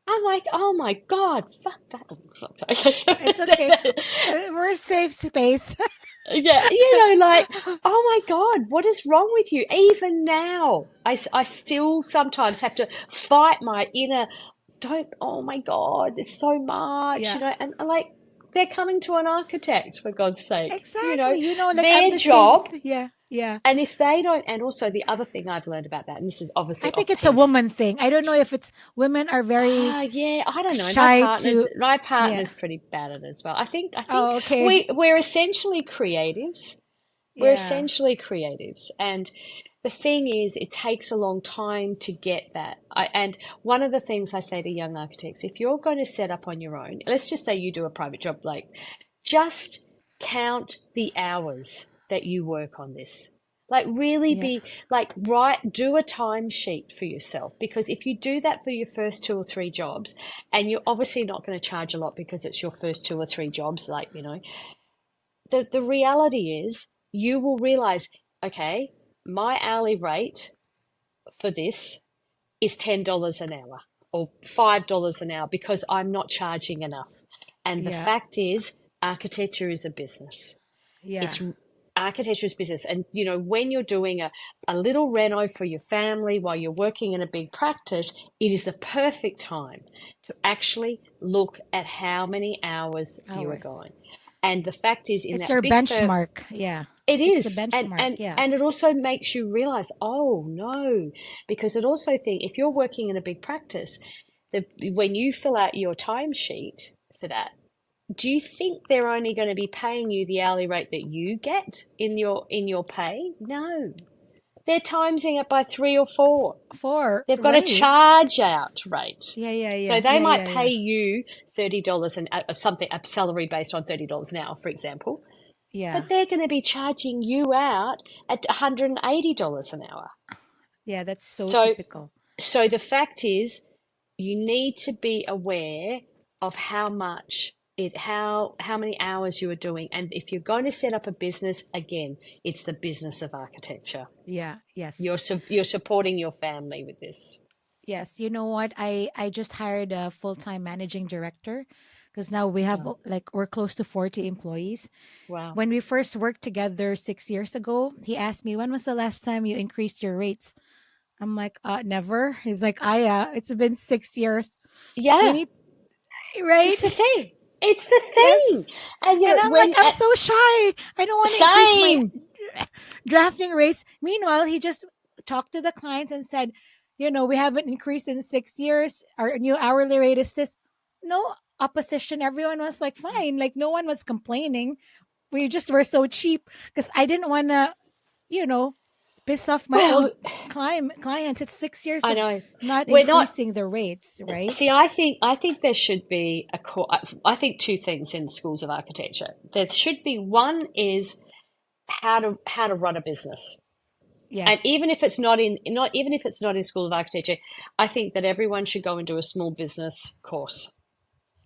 I'm like, oh my God, fuck that. Oh, sorry, I shouldn't It's say okay. that. We're a safe space. Yeah, like, oh my God, what is wrong with you? Even now, I still sometimes have to fight my inner, don't, oh my God, it's so much, Yeah, and like, they're coming to an architect, for God's sake, exactly. Like I'm their the same. job. Yeah, yeah. And if they don't, and also the other thing I've learned about that, and this is I obviously think off it's a piste. woman thing. I don't know if it's women are very Yeah, I don't know. My shy partner's to. my Yeah. partner's pretty bad at it as well. I think Oh, okay. we're essentially creatives. We're Yeah, essentially creatives. And the thing is, it takes a long time to get that. And one of the things I say to young architects, if you're going to set up on your own, let's just say you do a private job, like just count the hours that you work on this. Like really yeah, be like do a timesheet for yourself, because if you do that for your first two or three jobs, and you're obviously not going to charge a lot because it's your first two or three jobs, like, the reality is you will realize, okay, my hourly rate for this is $10 an hour or $5 an hour because I'm not charging enough. And the yeah, fact is, architecture is a business. yeah, It's architecture is business. And, when you're doing a little reno for your family while you're working in a big practice, it is the perfect time to actually look at how many hours you are hours. going. And the fact is, in It's that your big firm, benchmark. Yeah, it it's the is, and benchmark. and Yeah, and it also makes you realize, oh no, because it also think if you're working in a big practice, when you fill out your timesheet for that, do you think they're only going to be paying you the hourly rate that you get in your pay? No, they're timesing it by three or four. four. They've got a Right. charge out rate. Yeah, yeah, So yeah, they yeah, might yeah, pay yeah, you $30 and something, a salary based on $30 an hour, for example, yeah, but they're going to be charging you out at $180 an hour. yeah. That's so So, typical. so the fact is, you need to be aware of how many hours you are doing, and if you're going to set up a business, again, it's the business of architecture. Yeah. You're Yes. you're supporting your family with this. Yes. You know what? I just hired a full time managing director because now we have Oh, like we're close to 40 employees. wow. When we first worked together 6 years ago, he asked me, when was the last time you increased your rates? I'm like, never. He's like, it's been 6 years. We Yeah, need, right? it's the thing. It's the thing. Yes. And And I'm like, when I'm so shy. I don't want to increase my same. drafting rates. Meanwhile, he just talked to the clients and said, we haven't increased in 6 years. Our new hourly rate is this. No opposition. Everyone was like, fine. Like, no one was complaining. We just were so cheap because I didn't want to, you know, piss off my old Well, clients. It's 6 years I of know not we're not. increasing the rates, right? See, I think there should be I think two things in schools of architecture. There should be, one is how to run a business. And Yes. even if it's not in School of Architecture, I think that everyone should go and do a small business course,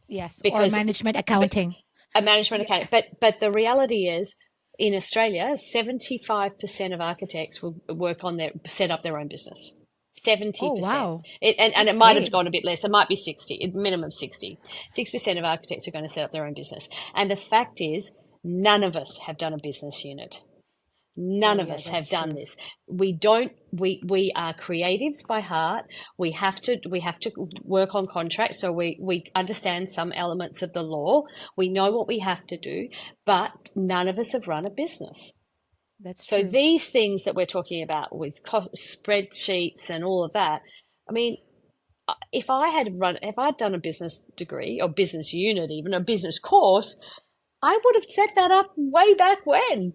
Yes. Or because management accounting. a management Yeah. accounting. But the reality is, in Australia, 75% of architects will work on set up their own business. Oh, 70%. wow. And That's it might have great. gone a bit less. It might be 60, minimum 60. 6% of architects are going to set up their own business. And the fact is, none of us have done a business unit. None Oh, of yeah, us that's have done true. this. We are creatives by heart. We have to work on contracts, so we understand some elements of the law. We know what we have to do, but none of us have run a business. That's So true. these things that we're talking about with spreadsheets and all of that, I mean, if I'd done a business degree or business unit, even a business course, I would have set that up way back when.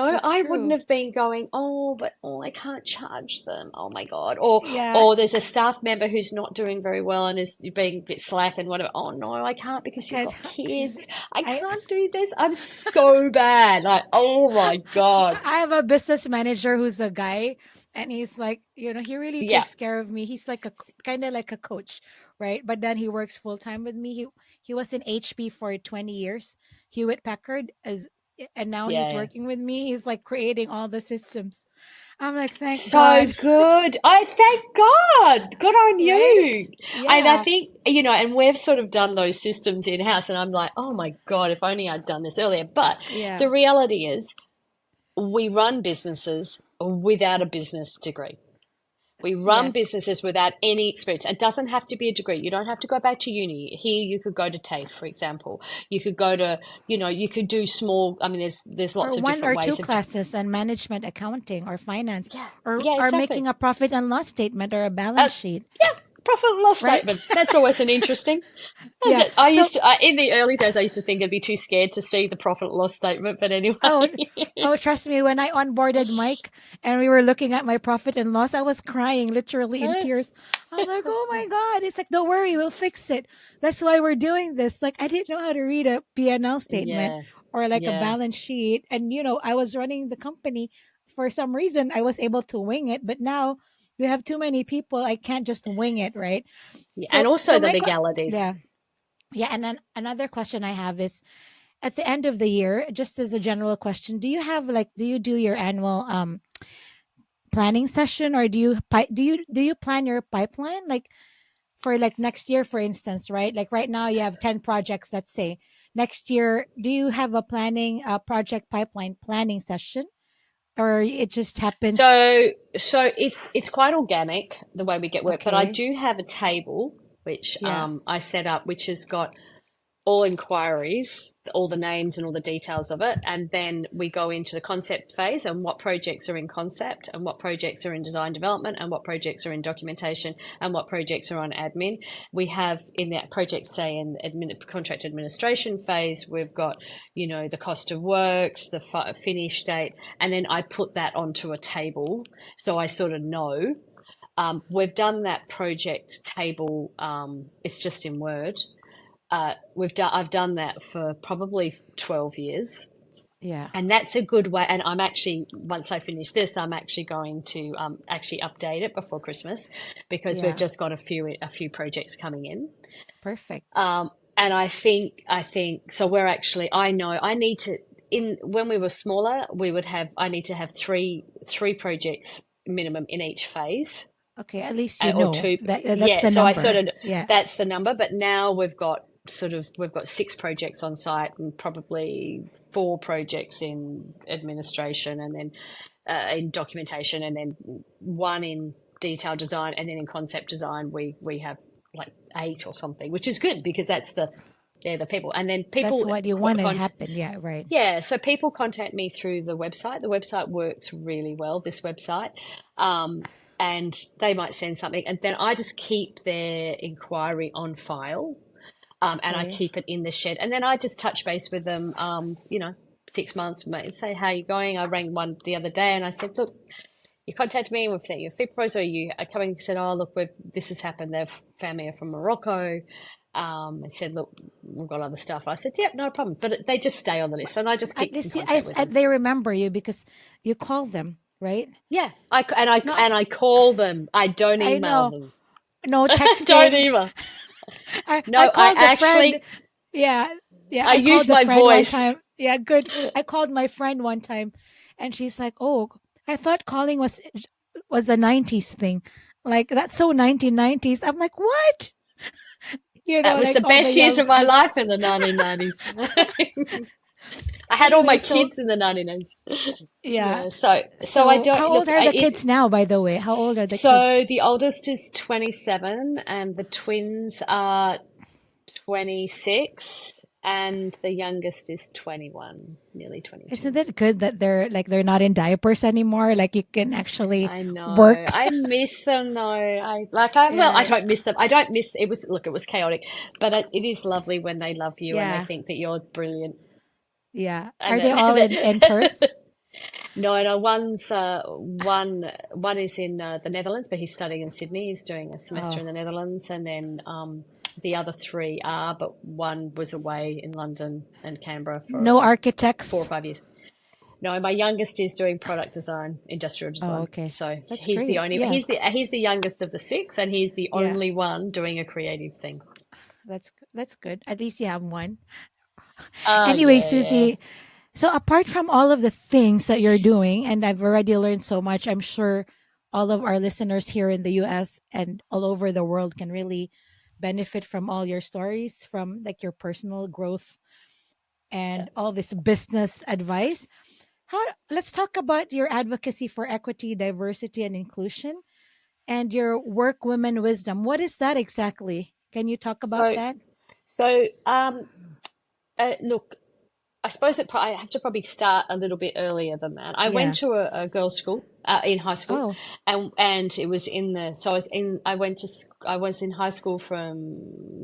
That's I wouldn't true. have been going, oh, but I can't charge them. Oh my God. Yeah, Or there's a staff member who's not doing very well and is being a bit slack and whatever. Oh no, I can't I because you've can't. got 'Cause kids. I I can't do this. I'm so bad. Like, oh my God. I have a business manager who's a guy, and he's like, he really Yeah, takes care of me. He's like a kind of like a coach, right? But then he works full time with me. He was in HP for 20 years, Hewitt Packard, and now he's yeah. working with me. He's like creating all the systems. I'm like, thank So God, good. I thank God. Good on right? you. And I Yeah, think, and we've sort of done those systems in house, and I'm like, oh my God, if only I'd done this earlier. But yeah, the reality is, we run businesses without a business degree. We run yes. businesses without any experience. It doesn't have to be a degree. You don't have to go back to uni. Here, you could go to TAFE, for example. You could go to, you could do small. I mean, there's Or lots of one different or two ways of. classes on management accounting or finance, Yeah, or yeah, making exactly. a profit and loss statement or a Uh, balance sheet, yeah, profit and loss right? statement. That's always an interesting. Yeah. I So, used to, in the early days, I used to think I'd be too scared to see the profit and loss statement. But oh, anyway, oh, trust me, when I onboarded Mike and we were looking at my profit and loss, I was crying literally in tears. I'm like, oh my God. It's like, don't worry, we'll fix it. That's why we're doing this. Like, I didn't know how to read a P&L statement yeah, or like a yeah, balance sheet. And, I was running the company. For some reason, I was able to wing it. But now we have too many people. I can't just wing it, right? yeah, and So also the my, legalities. yeah. Yeah. And then another question I have is, at the end of the year, just as a general question, do you do your annual planning session, or do you plan your pipeline, like for like next year, for instance, right? Like right now you have 10 projects, let's say. Next year, do you have a planning project pipeline planning session, or it just happens? So it's quite organic the way we get work, but I Okay. do have a table which Yeah. I set up, which has got all inquiries, all the names and all the details of it. And then we go into the concept phase and what projects are in concept and what projects are in design development and what projects are in documentation and what projects are on admin. We have in that project, say in contract administration phase, we've got, the cost of works, the finish date, and then I put that onto a table. So I sort of know. We've done that project table. It's just in Word. I've done that for probably 12 years, Yeah. and that's a good way. And I'm actually, once I finish this, I'm actually going to actually update it before Christmas, because we've Yeah. just got a few projects coming in. Perfect. And I think so. We're actually, I know I need to, in when we were smaller, I need to have three projects minimum in each phase, Okay, at least or two. that's Yeah, the so I sort number. of, Yeah. that's the number. But now we've got six projects on site and probably four projects in administration, and then in documentation, and then one in detailed design, and then in concept design we have like eight or something, which is good because that's the people. And then That's people what you want to happen. Yeah, right. yeah, so people contact me through the website. The website works really well, this website. And they might send something, and then I just keep their inquiry on file, and I Okay. keep it in the shed. And then I just touch base with them, 6 months, and say, how are you going? I rang one the other day and I said, look, you contacted me and we've sent you a fee proposal. You are coming, said, oh, look, this has happened. Their family are from Morocco. I said, look, we've got other stuff. I said, yep, no problem. But they just stay on the list, and I just At keep in least contact with them. they remember you because you call them, right? Yeah, I No, and I call them. I don't I email know. them. No Don't texting. email. I No, I called a friend. actually Yeah, yeah. I I use called a my friend one voice. time. Yeah, good. I called my friend one time, and she's like, "Oh, I thought calling was a '90s thing. Like that's so 1990s." I'm like, "What?" That was Like the all the best years young of my people. life in the 1990s. I had all my Anyway, so kids in the 1990s. yeah. Yeah, so I So don't how look. old are the kids now? By the way, how old are the So kids? the oldest is 27, and the twins are 26, and the youngest is 21, nearly Isn't 22. it good that they're not in diapers anymore? Like you can actually I know. work. I miss them though. I Yeah, don't miss them. I don't miss it was chaotic, but it is lovely when they love you and they yeah. think that you're brilliant. Yeah. And Are they all in Perth? no, no, one is in the Netherlands, but he's studying in Sydney. He's doing a semester Oh, in the Netherlands, and then the other three are, but one was away in London and Canberra for no like 4 or architects. 5 years. No, my youngest is doing product design, industrial Oh, design. okay. So That's great. Yeah. he's the youngest of the six, and he's the Yeah. only one doing a creative thing. That's good. At least you have one. Oh Anyway, yeah, yeah. Susie, so apart from all of the things that you're doing, and I've already learned so much, I'm sure all of our listeners here in the US and all over the world can really benefit from all your stories, from like your personal growth Yeah. and all this business advice. How Let's talk about your advocacy for equity, diversity, and inclusion and your work women wisdom. What is that exactly? Can you talk about So that? so look, I suppose I have to probably start a little bit earlier than that. I went Yeah. to a girls' school in high school, Oh, and it was in the so I was in high school from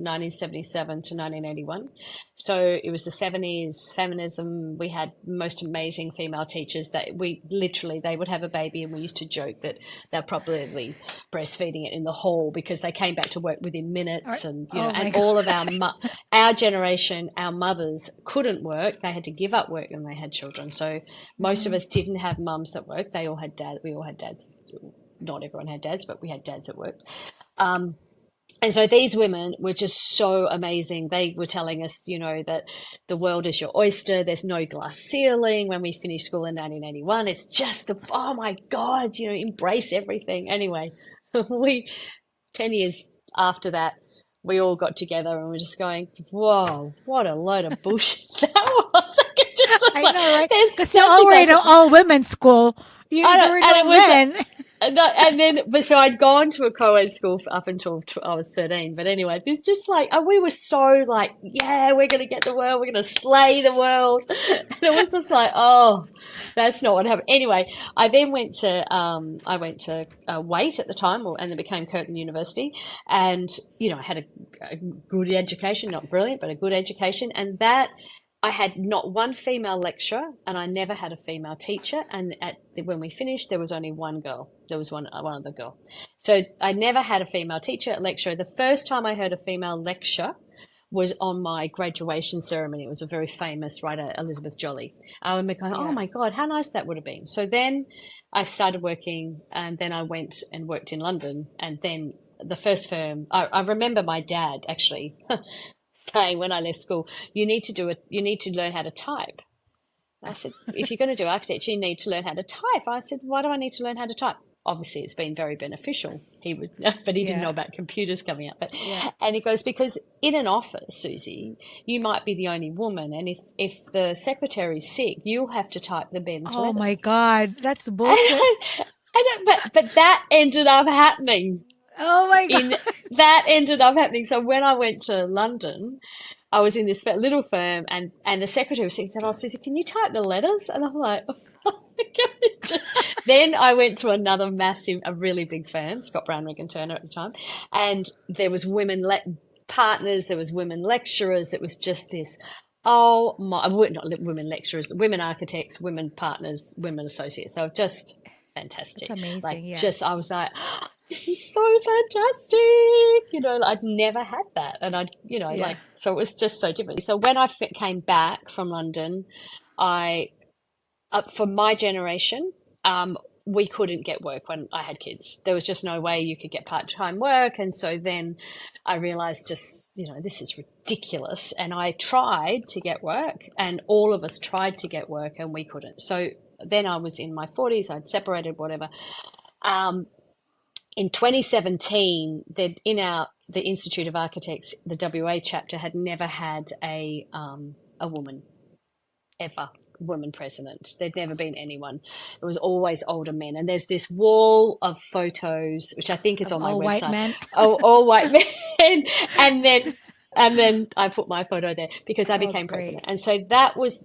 1977 to 1981. So it was the 70s, feminism. We had most amazing female teachers that we literally they would have a baby, and we used to joke that they're probably breastfeeding it in the hall because they came back to work within minutes, and oh and my God. all of our generation, our mothers couldn't work. They had to give up work when they had children. So most of Mhm. us didn't have mums that worked. They all had dad. We all had dads. Not everyone had dads, but we had dads that worked. Um, and so these women were just so amazing. They were telling us, that the world is your oyster. There's no glass ceiling. When we finished school in 1981, it's just oh my God, embrace everything. Anyway, we 10 years after that, we all got together and we're just going, whoa, what a load of bullshit that was. It just was I like, know, right? there's Because you such all a were in glass. an all women's school. I There know, were and no it was, men. and then, but so I'd gone to a co-ed school up until I was 13. But anyway, it's just like, we were so like, yeah, we're going to get the world. We're going to slay the world. And it was just like, oh, that's not what happened. Anyway, I then I went to Wait at the time, and then became Curtin University. And, I had a good education, not brilliant, but a good education. And that I had not one female lecturer, and I never had a female teacher. And when we finished, there was only one girl. There was one other girl. So I never had a female teacher, lecturer. The first time I heard a female lecture was on my graduation ceremony. It was a very famous writer, Elizabeth Joly. I remember going, oh Yeah. my God, how nice that would have been. So then I started working, and then I went and worked in London. And then the first firm, I remember my dad actually saying when I left school, you need to learn how to type. I said, if you're going to do architecture, you need to learn how to type. I said, why do I need to learn how to type? Obviously, it's been very beneficial. But he didn't Yeah. know about computers coming up. Yeah. And he goes, because in an office, Susie, you might be the only woman, and if the secretary's sick, you'll have to type the men's Oh my letters. God. That's bullshit. I don't, but that ended up happening. Oh my God. In that ended up happening. So when I went to London, I was in this little firm, and the secretary was saying, "Oh, Susie, can you type the letters?" And I'm like, oh my God, Then I went to another a really big firm, Scott Brown, Rigg and Turner at the time, and there was women partners, there was women lecturers. It was just this. Oh my, not women lecturers, women architects, women partners, women associates. So just It's fantastic. amazing. Yeah. I was like, this is so fantastic. I'd never had that. And Yeah. so it was just so different. So when I came back from London, for my generation, we couldn't get work when I had kids. There was just no way you could get part-time work. And so then I realized this is ridiculous. And I tried to get work, and all of us tried to get work, and we couldn't. So then I was in my 40s, I'd separated, whatever. In 2017, the Institute of Architects, the WA chapter, had never had a woman ever, woman president. There'd never been anyone. It was always older men. And there's this wall of photos, which I think is Of on my all white website. men. Oh, all white men. And then I put my photo there because I Oh, became great. president. And so that was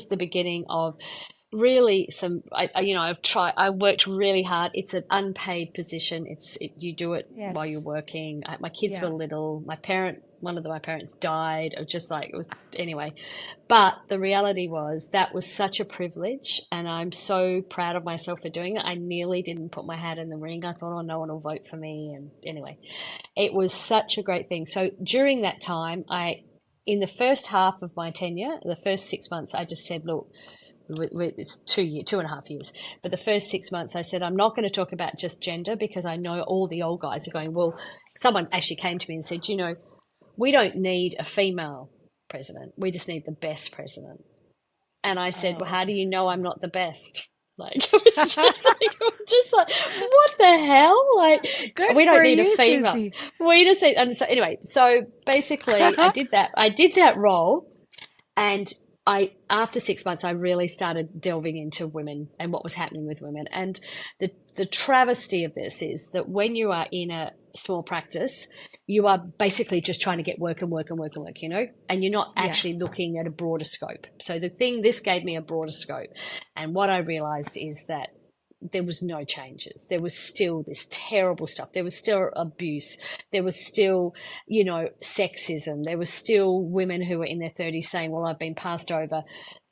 the beginning of really I worked really hard. It's an unpaid position. You do it while you're Yes. working. My kids were Yeah. little. One of my parents died. It was just like, it was, anyway. But the reality was that was such a privilege, and I'm so proud of myself for doing it. I nearly didn't put my hat in the ring. I thought, oh, no one will vote for me. And anyway, it was such a great thing. So during that time, in the first half of my tenure, the first 6 months, I just said, look, it's 2.5 years. But the first 6 months, I said, I'm not going to talk about just gender, because I know all the old guys are going, well, someone actually came to me and said, we don't need a female president. We just need the best president. And I said, well, Oh, how do okay. you know I'm not the best? Like, it was just like, what the hell? Like, Good we don't for need a you, female. Susie. We just need, and so anyway, so basically I did that. I did that role, and after 6 months, I really started delving into women and what was happening with women. And the travesty of this is that when you are in a small practice, you are basically just trying to get work and work and work and work, and you're not Yeah. actually looking at a broader scope. So this gave me a broader scope. And what I realized is that there was no changes. There was still this terrible stuff. There was still abuse. There was still, sexism. There was still women who were in their 30s saying, well, I've been passed over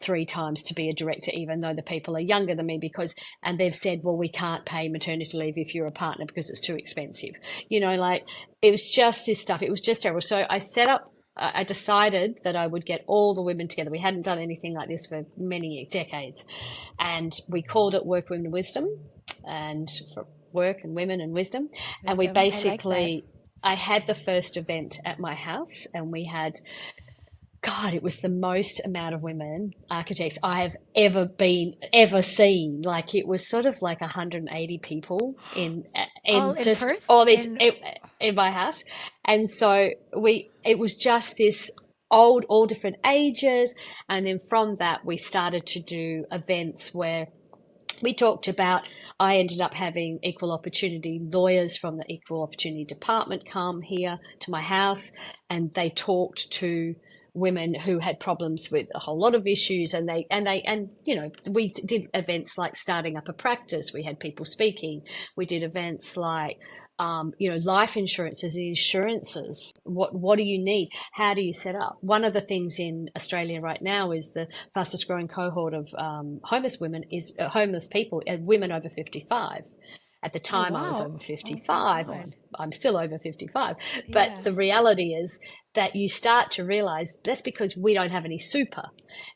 3 times to be a director, even though the people are younger than me, and they've said, well, we can't pay maternity leave if you're a partner because it's too expensive. Like, it was just this stuff. It was just terrible. So I decided that I would get all the women together. We hadn't done anything like this for many decades. And we called it Work, Women, Wisdom, and for work and women and wisdom. And we Wisdom. I like that. basically, I had the first event at my house, and we had, God, it was the most amount of women architects I have ever seen. Like, it was sort of like 180 people All in in just Perth? all these in my house. And so it was just this all different ages. And then from that, we started to do events where we talked about, I ended up having equal opportunity lawyers from the equal opportunity department come here to my house, and they talked to women who had problems with a whole lot of issues, and we did events like starting up a practice. We had people speaking. We did events like life insurances and insurances. What do you need? How do you set up? One of the things in Australia right now is the fastest growing cohort of homeless people, women over 55. At the Oh, time, I was over wow. Oh my 55, or God. I'm still over 55. But Yeah. the reality is that you start to realize that's because we don't have any super.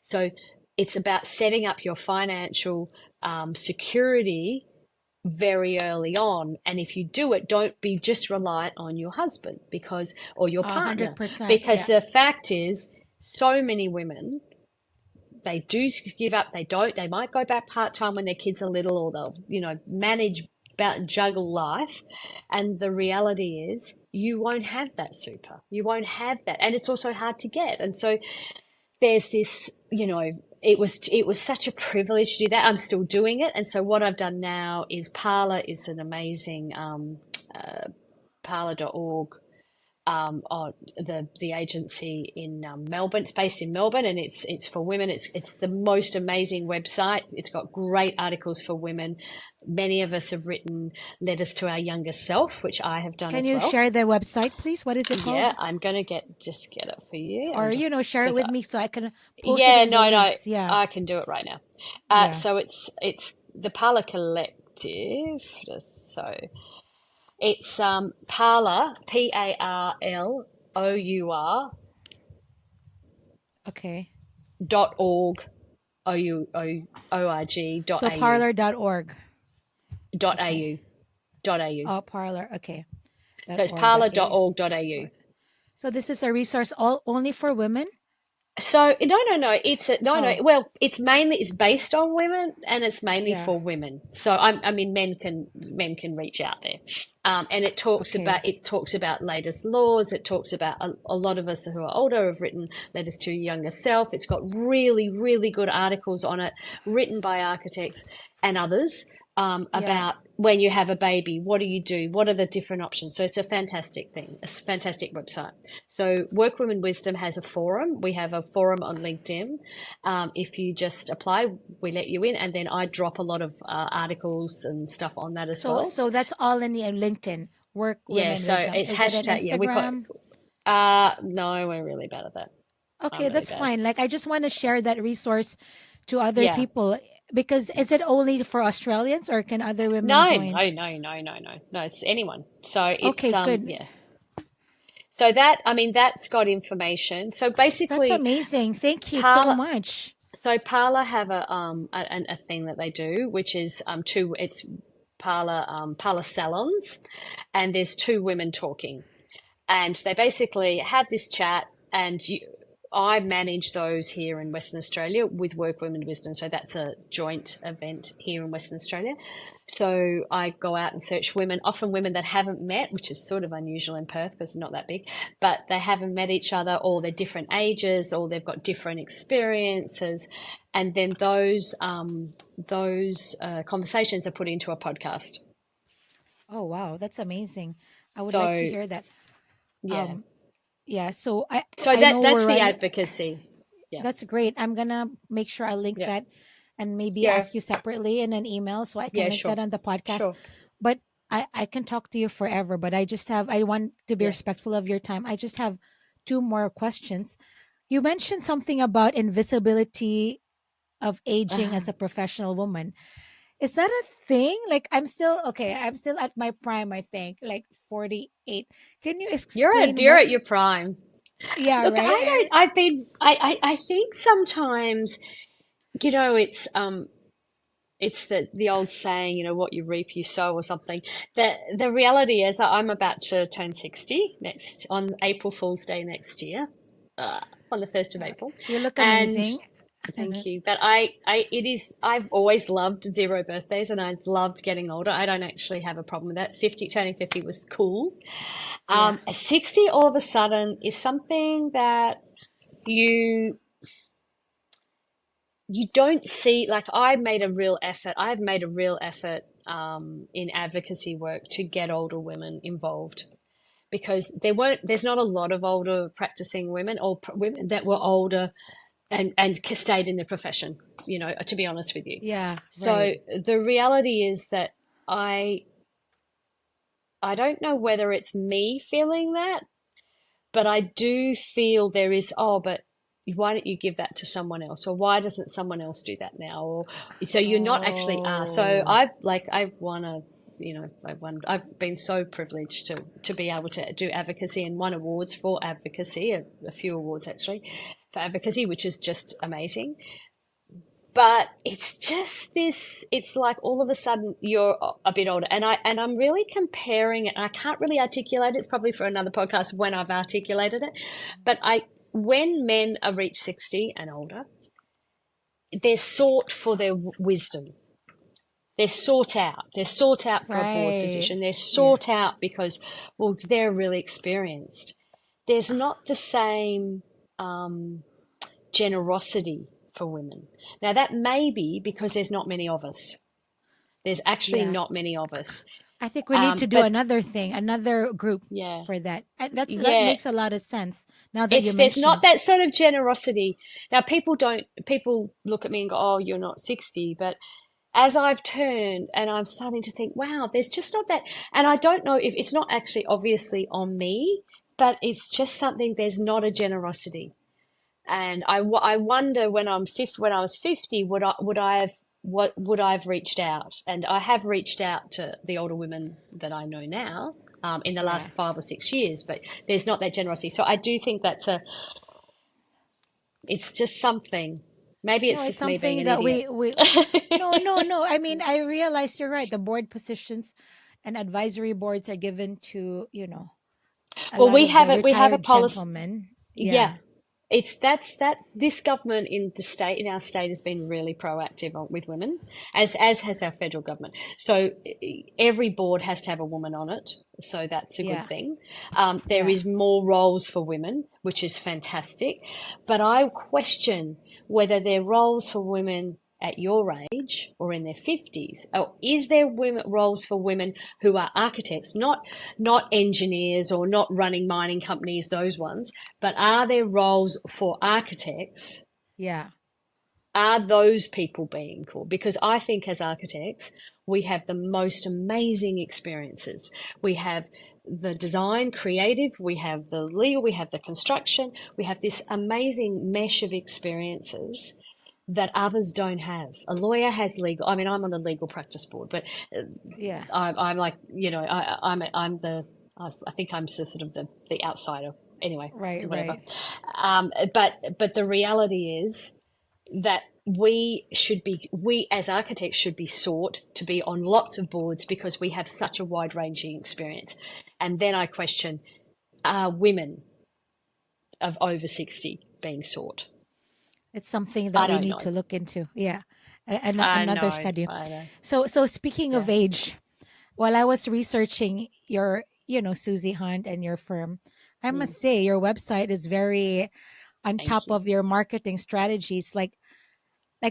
So it's about setting up your financial security very early on. And if you do it, don't be just reliant on your husband or your partner, 100%. because Yeah. the fact is, so many women, they do give up. They might go back part-time when their kids are little, or they'll, manage, juggle life. And the reality is, you won't have that super. You won't have that. And it's also hard to get. And so there's this, it was such a privilege to do that. I'm still doing it. And so what I've done now is Parler is an amazing, parler.org, on the agency in Melbourne. It's based in Melbourne, and it's for women. It's the most amazing website. It's got great articles for women. Many of us have written letters to our younger self, which I have done Can as you well. share the website, please? What is it Yeah, called? I'm gonna get it for you. Or, share it Because with me so I can post it yeah, in the no, links. Yeah. I can do it right now. Yeah. So it's the Parler Collective. So it's Parler, PARLOUR Okay. .org, OUORG dot So AU parlor.org. dot Okay. AU dot AU. Oh, parlor. Okay. So it's .org.au. parler.org.au. So this is a resource only for women? So no. No. Oh, Well, it's based on women, and it's mainly yeah. for women. So I mean, men can reach out there, and it talks Okay. about latest laws. It talks about a lot of us who are older have written letters to your younger self. It's got really, really good articles on it, written by architects and others. Yeah. about when you have a baby, what do you do? What are the different options? So it's a fantastic thing, a fantastic website. So Work Women Wisdom has a forum. We have a forum on LinkedIn. If you just apply, we let you in, and then I drop a lot of articles and stuff on that as So well. so that's all in the LinkedIn. Work Yeah, Women so Wisdom. it's Is it an hashtag. Yeah, we call it. Instagram? No, we're really bad at that. I'm Okay, really that's bad. fine. Like I just want to share that resource to other Yeah. people because is it only for Australians or can other women No, join? no, no, no, no, no, no. It's anyone. So it's Okay, good. yeah. So that I mean that's got information. So That's basically, amazing. Thank you so Parlor. much. So Parlor have a thing that they do, which is two. It's Parlor salons, and there's two women talking, and they basically have this chat, and I manage those here in Western Australia with Work Women Wisdom. So that's a joint event here in Western Australia. So I go out and search women, often women that haven't met, which is sort of unusual in Perth because it's not that big, but they haven't met each other, or they're different ages, or they've got different experiences, and then those conversations are put into a podcast. Oh wow, that's amazing. I would like to So hear that. yeah, Um yeah, so I so I that know that's we're the running. advocacy. Yeah, That's great. I'm gonna make sure I link yeah, that and maybe yeah, ask you separately in an email so I can yeah. link that Sure, on the podcast. sure. But I can talk to you forever, but I want to be Yeah. respectful of your time. I just have two more questions. You mentioned something about invisibility of aging as a professional woman. Is that a thing? Like I'm still okay, I'm still at my prime, I think, like 48. Can you explain You're more? at your prime. Yeah, Look, I don't. right? I've been. I think sometimes it's the old saying, what you reap you sow or something. The reality is that I'm about to turn 60 next on April Fool's Day next year, uh, on the 1st of April, You look and amazing. thank you. But I've always loved zero birthdays, and I've loved getting older. I don't actually have a problem with that. Turning 50 was cool. Yeah. 60 all of a sudden is something that you you don't see. Like I've made a real effort in advocacy work to get older women involved, because there's not a lot of older practicing women, or women that were older and stayed in the profession, to be honest with you. Yeah, So right. the reality is that I I don't know whether it's me feeling that, but I do feel there is, oh, but why don't you give that to someone else? Or why doesn't someone else do that now? Or so you're not actually asked. So Oh, I've been so privileged to be able to do advocacy and won awards for advocacy, a few awards actually for advocacy, which is just amazing. But it's just this, it's like all of a sudden you're a bit older, and I'm really comparing it, and I can't really articulate it. It's probably for another podcast when I've articulated it. But I when men are reached 60 and older, they're sought for their wisdom. They're sought out. They're sought out for a board right. position. They're Yeah. sought out because, well, they're really experienced. There's not the same generosity for women. Now, that may be because there's not many of us. There's actually Yeah. not many of us. I think we need to do But another thing, another group yeah, for that. That yeah, makes a lot of sense now that you there's not mentioned. that sort of generosity. Now, people look at me and go, "Oh, you're not 60," but as I've turned and I'm starting to think, wow, there's just not that. And I don't know if it's not actually obviously on me, but it's just something, there's not a generosity. And I wonder when I was 50, would I have reached out? And I have reached out to the older women that I know now in the Yeah. last 5 or 6 years, but there's not that generosity. So I do think it's just something. Maybe No, it's it's just me being something an that idiot. we no, no, no. I mean, I realize you're right. The board positions and advisory boards are given to, a Well, lot of the we have a retired policy. gentlemen. Yeah, Yeah. it's that's that this government in our state has been really proactive with women, as has our federal government. So every board has to have a woman on it, so that's a good Yeah. thing. There Yeah. is more roles for women, which is fantastic, but I question whether there are roles for women at your age or in their 50s? Or is there women roles for women who are architects, not engineers or not running mining companies, those ones, but are there roles for architects? Yeah. Are those people being called? Because I think as architects, we have the most amazing experiences. We have the design, creative, we have the legal, we have the construction, we have this amazing mesh of experiences that others don't have. A lawyer has legal. I mean, I'm on the legal practice board, but Yeah. I'm like, I'm the. I think I'm sort of the outsider. Anyway, Right, whatever. right. But the reality is that we as architects should be sought to be on lots of boards because we have such a wide ranging experience. And then I question, are women of over 60 being sought? It's something that I we don't need know. to look into. Yeah. I Another know. study. I know. So speaking of Yeah. age, while I was researching your, Susie Hunt and your firm, I Mm, must say your website is very on thank top you. of your marketing strategies. Like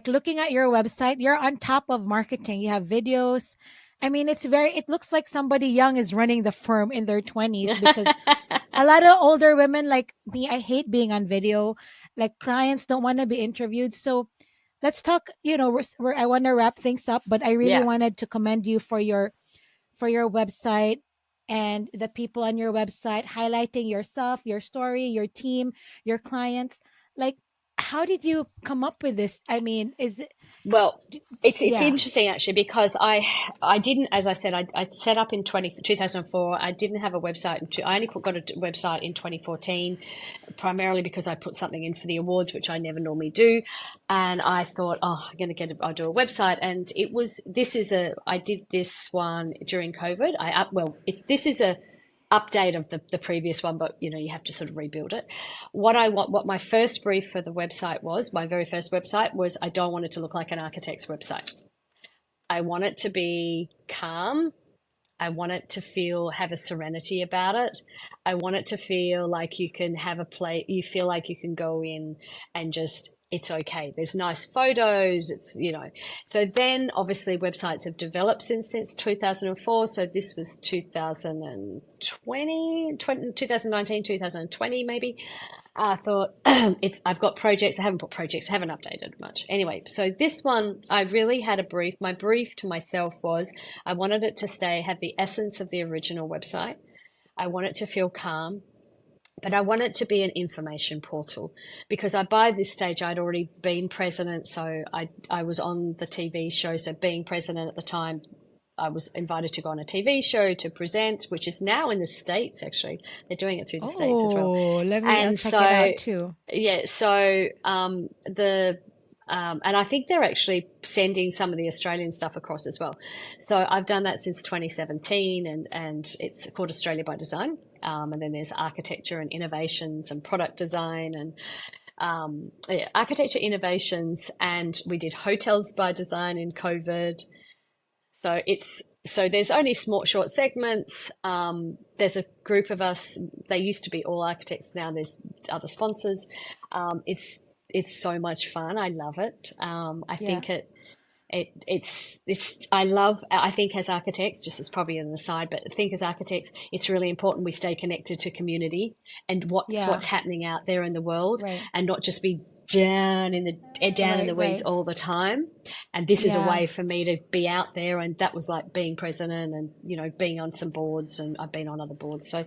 looking at your website, you're on top of marketing. You have videos. I mean, it looks like somebody young is running the firm in their 20s, because a lot of older women like me, I hate being on video. Like clients don't want to be interviewed. So let's talk, I want to wrap things up, but I really Yeah. wanted to commend you for your website and the people on your website, highlighting yourself, your story, your team, your clients. Like, how did you come up with this? I mean, is it, Well, d- it's yeah. interesting actually because I didn't, as I said, I set up in 2004. I didn't have a website. I only got a website in 2014, primarily because I put something in for the awards, which I never normally do. And I thought, oh, I'm going to I'll do a website. And I did this one during COVID. This is a update of the previous one, but you have to sort of rebuild it. What my first brief for the website was, my very first website was, I don't want it to look like an architect's website. I want it to be calm. I want it to have a serenity about it. I want it to feel like you can have you feel like you can go in and just, it's okay. There's nice photos. So then obviously websites have developed since 2004. So this was 2019, 2020 maybe. I thought I've got projects. I haven't put projects. I haven't updated much. Anyway, so this one, I really had a brief. My brief to myself was I wanted it to have the essence of the original website. I want it to feel calm, but I want it to be an information portal because by this stage I'd already been president. So I was on the TV show. So being president at the time, I was invited to go on a TV show to present, which is now in the States, actually. They're doing it through the States as well. Oh, I'll And check it so, out too. yeah, so and I think they're actually sending some of the Australian stuff across as well. So I've done that since 2017, and it's called Australia by Design. And then there's architecture and innovations and product design and architecture innovations. And we did hotels by design in COVID. So there's only short segments. There's a group of us. They used to be all architects. Now there's other sponsors. It's so much fun. I love it. I Yeah. think I love. I think as architects, just as probably an aside, but I think as architects, it's really important we stay connected to community and Yeah. what's happening out there in the world, Right. and not just be down in the Right. weeds Right. all the time. And this is a Yeah. way for me to be out there, and that was like being president and being on some boards, and I've been on other boards. So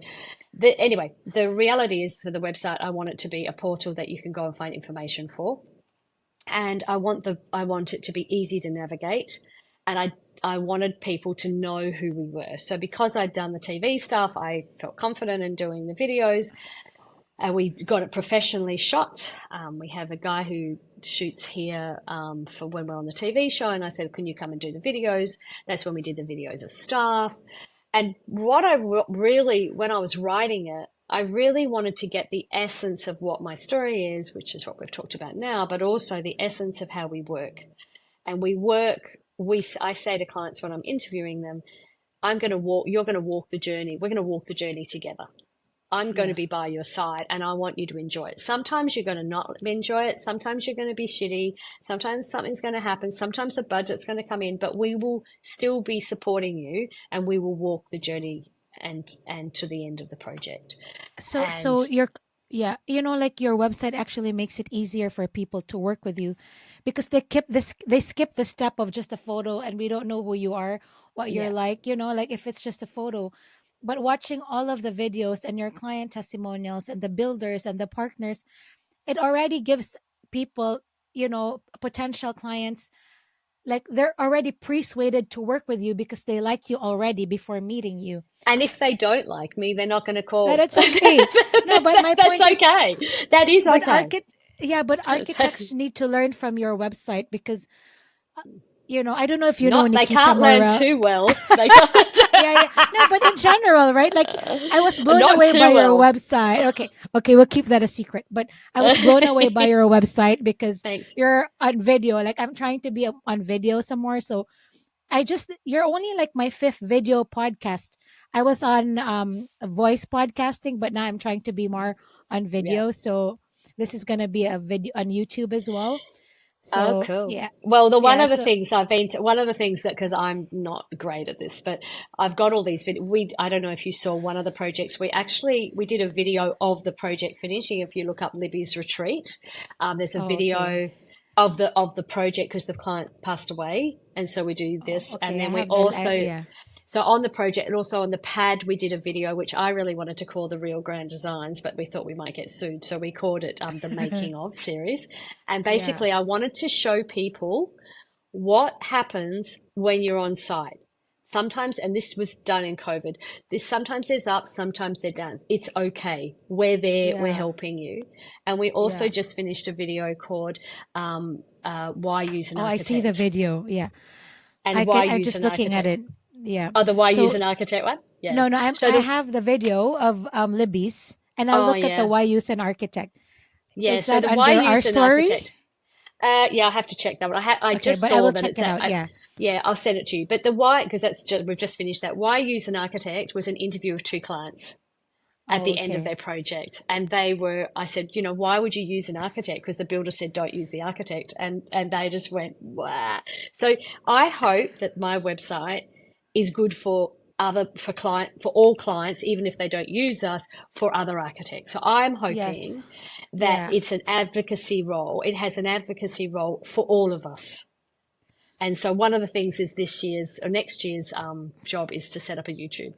anyway, the reality is for the website, I want it to be a portal that you can go and find information for, and I want it to be easy to navigate, and I wanted people to know who we were. So because I'd done the TV stuff, I felt confident in doing the videos. And we got it professionally shot. We have a guy who shoots here for when we're on the TV show. And I said, can you come and do the videos? That's when we did the videos of staff. And what I really, when I was writing it, I really wanted to get the essence of what my story is, which is what we've talked about now, but also the essence of how we work. And I say to clients when I'm interviewing them, you're going to walk the journey. We're going to walk the journey together. I'm going to Yeah. be by your side and I want you to enjoy it. Sometimes you're going to not enjoy it. Sometimes you're going to be shitty. Sometimes something's going to happen. Sometimes the budget's going to come in, but we will still be supporting you and we will walk the journey and to the end of the project. And So yeah, like your website actually makes it easier for people to work with you because they skip the step of just a photo and we don't know who you are, what you're yeah. like, like if it's just a photo. But watching all of the videos and your client testimonials and the builders and the partners, it already gives people, potential clients, like they're already persuaded to work with you because they like you already before meeting you. And if they don't like me, they're not going to That call. it's okay. No, but my That's point is, okay. That is but okay. archit yeah, but architects need to learn from your website because I don't know if you know Not, they Nikita can't learn Morel. too well. They can't. Yeah, yeah. No, but in general, right? Like I was blown Not away by too your well. website. Okay. Okay, we'll keep that a secret. But I was blown away by your website because Thanks. you're on video. Like I'm trying to be on video some more. So you're only like my fifth video podcast. I was on voice podcasting, but now I'm trying to be more on Yeah. video. So this is gonna be a video on YouTube as well. Oh, So cool. yeah, Well, yeah. So one of the things that, because I'm not great at this, but I've got all these I don't know if you saw one of the projects. We did a video of the project finishing. If you look up Libby's retreat, there's a okay. video of the project because the client passed away, and so we do Oh, this, and okay. I then we have the also yeah. so on the project and also on the pad, we did a video which I really wanted to call the Real Grand Designs, but we thought we might get sued, so we called it the Making of series. And Yeah. basically, I wanted to show people what happens when you're on site. Sometimes, and this was done in COVID, this sometimes there's up, sometimes they're down. It's okay. We're there, we're Yeah. helping you. And we also Yeah. just finished a video called Why Use an Oh, I see the Architect? video. Yeah. And Why I'm Use just an looking at Architect? it. Yeah. Oh, the Why So Use an Architect one? Yeah. no, no, So I the have the video of Libby's and I Oh look at the yeah, why use an architect. yeah. Is So that the Why under our Use an story? Architect? Yeah, I have to check that one. I Okay, just but I saw will that check it's it at. out. Yeah. Yeah, I'll send it to you. But the why, because we've just finished that. Why Use an Architect was an interview of two clients at Oh, the end of okay. their project, and I said, why would you use an architect? Because the builder said don't use the architect, and they just went wow. So I hope that my website is good for all clients, even if they don't use us, for other architects. So I'm Yes. hoping that Yeah. it's an advocacy role. It has an advocacy role for all of us. And so one of the things is this year's or next year's job is to set up a YouTube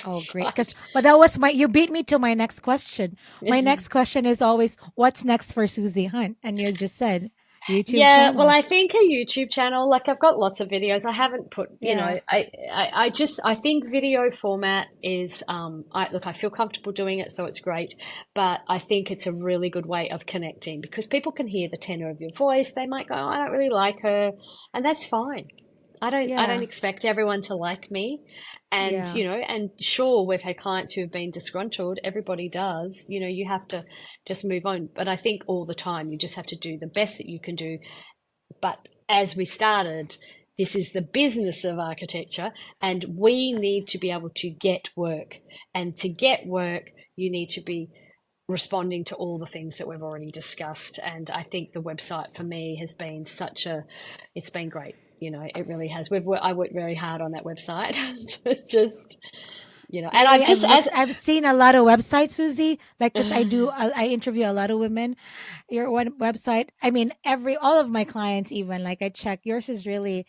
Oh, great. website. But that was you beat me to my next question. My next question is always, what's next for Susie Hunt? And you just said YouTube Yeah, well, channel. I think a YouTube channel, like I've got lots of videos. I haven't put, Yeah. I think video format is, I feel comfortable doing it, so it's great. But I think it's a really good way of connecting because people can hear the tenor of your voice. They might go, oh, I don't really like her, and that's fine. I don't Yeah. expect everyone to like me. And, Yeah. and sure, we've had clients who have been disgruntled. Everybody does. You have to just move on. But I think all the time you just have to do the best that you can do. But as we started, this is the business of architecture, and we need to be able to get work. And to get work, you need to be responding to all the things that we've already discussed. And I think the website for me has been it's been great. It really has. I worked very hard on that website. It's just, and Yeah, I've yeah, just, as, I've seen a lot of websites, Susie. Like, cause I interview a lot of women. Your one website, I mean, all of my clients, even like I check. Yours is really,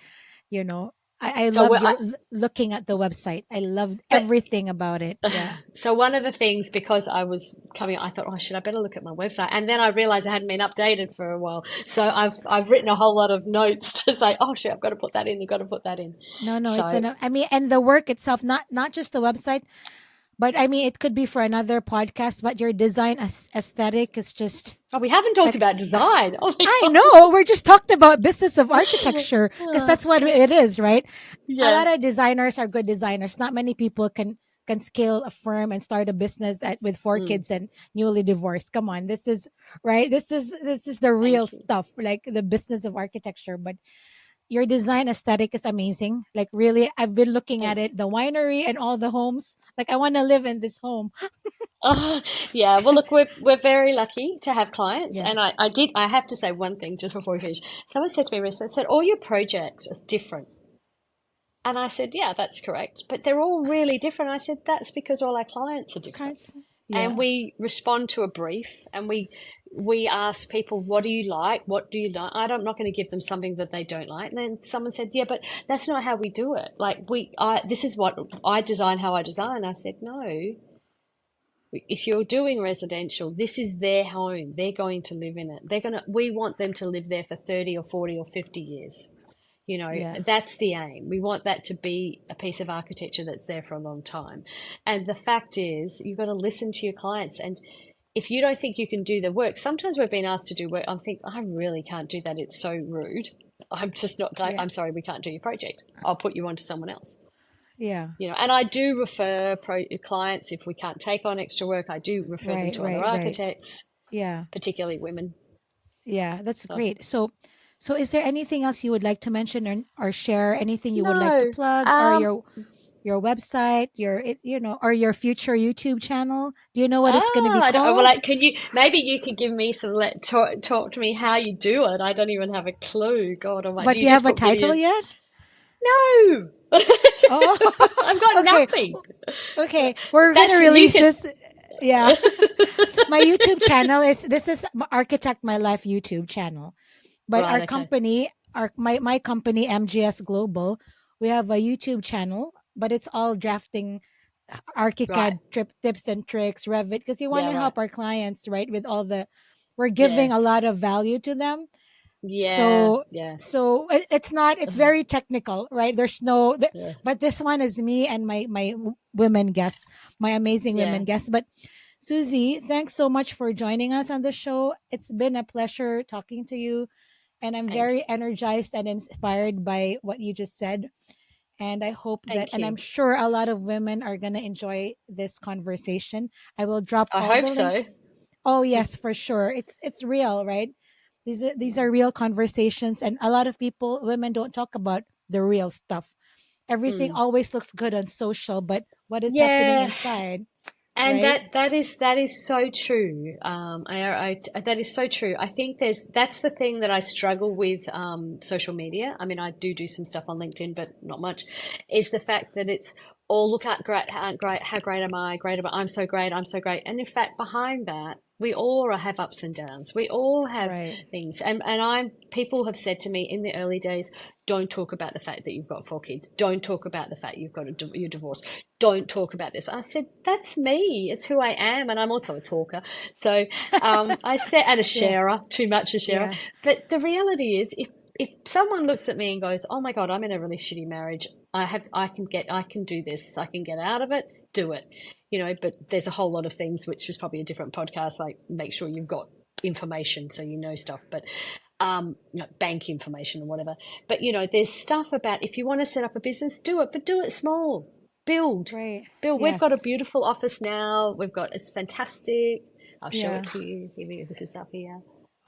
you know, I so love we're, your looking at the website. I loved but everything about it. Yeah. So one of the things, because I was coming, I thought, oh, should I better look at my website? And then I realized I hadn't been updated for a while. So I've written a whole lot of notes to say, oh shit, I've got to put that in. You've got to put that in. No, no, it's So, an. I mean, and the work itself, not just the website, but I mean, it could be for another podcast. But your design aesthetic is just oh, we haven't talked like about design. Oh my I God. know. We're just talked about business of architecture because that's what it is, right? A Yeah. lot of designers are good designers. Not many people can scale a firm and start a business with four Mm, kids and newly divorced. Come on, this is right. This is the real thank you. stuff, like the business of architecture. But your design aesthetic is amazing. Like really, I've been looking at Thanks. it, the winery and all the homes. Like I want to live in this home. Oh, yeah. Well, look, we're very lucky to have clients, Yeah. and I have to say one thing just before we finish. Someone said to me recently, said, all your projects are different. And I said, yeah, that's correct. But they're all really different. I said, that's because all our clients are different. Kinds. And Yeah. we respond to a brief and we ask people, what do you like? What do you like? I'm not going to give them something that they don't like. And then someone said, yeah, but that's not how we do it. Like this is what I design, how I design. I said, no, if you're doing residential, this is their home. They're going to live in it. We want them to live there for 30 or 40 or 50 years. You know, Yeah. that's the aim. We want that to be a piece of architecture that's there for a long time. And the fact is, you've got to listen to your clients. And if you don't think you can do the work, sometimes we've been asked to do work. I'm thinking, I really can't do that. It's so rude. I'm just not, Yeah. I'm sorry, we can't do your project. I'll put you on to someone else. Yeah. You know, and I do refer clients, if we can't take on extra work, I do refer them Right. to other Right. Right. architects, Yeah. particularly women. Yeah. That's So, great. So is there anything else you would like to mention or share? Anything you would like to no, plug, or your website, or your future YouTube channel? Do you know what it's going to be I don't, well, called? like, maybe you could give me some, talk to me how you do it. I don't even have a clue. God almighty. Do But you you just have a put title videos? yet? No. Oh, I've got okay. nothing. Okay. We're going to That's, you release can, this. Yeah. My YouTube channel is Architect My Life YouTube channel. But right, our okay. company, my company, MGS Global, we have a YouTube channel, but it's all drafting Right. ArchiCAD tips and tricks, Revit, because we want Yeah, to right. help our clients, right? With all we're Yeah. giving a lot of value to them. Yeah. So, Yeah. it's not, it's very technical, right? There's no, Yeah. but this one is me and my women guests, my amazing Yeah. women guests. But Suzie, thanks so much for joining us on the show. It's been a pleasure talking to you, and I'm very Thanks. energized and inspired by what you just said. And I hope that, Thank and I'm you. sure a lot of women are going to enjoy this conversation. I will drop I all hope the so. links. Oh yes, for sure. It's real, right? These are real conversations, and a lot of people, women, don't talk about the real stuff. Everything Mm. always looks good on social, but what is happening Yeah. inside, And right? that is so true. That is so true. I think that's the thing that I struggle with social media. I mean, I do some stuff on LinkedIn, but not much. Is the fact that it's all look at great, how great am I? Great am I? I'm so great. I'm so great. And in fact, behind that, we all have ups and downs. We all have Right. things. And people have said to me in the early days, don't talk about the fact that you've got 4 kids. Don't talk about the fact you're divorced. Don't talk about this. I said, that's me. It's who I am. And I'm also a talker. So I said, and a Yeah. sharer, too much a sharer. Yeah. But the reality is, if someone looks at me and goes, oh my God, I'm in a really shitty marriage. I can do this. I can get out of it. Do it. You know, but there's a whole lot of things, which was probably a different podcast, like make sure you've got information so you know stuff. But bank information or whatever. But there's stuff about if you want to set up a business, do it, but do it small. Build. Right. We've got a Yes. beautiful office now. It's fantastic. I'll show Yeah. it to you. This is up here,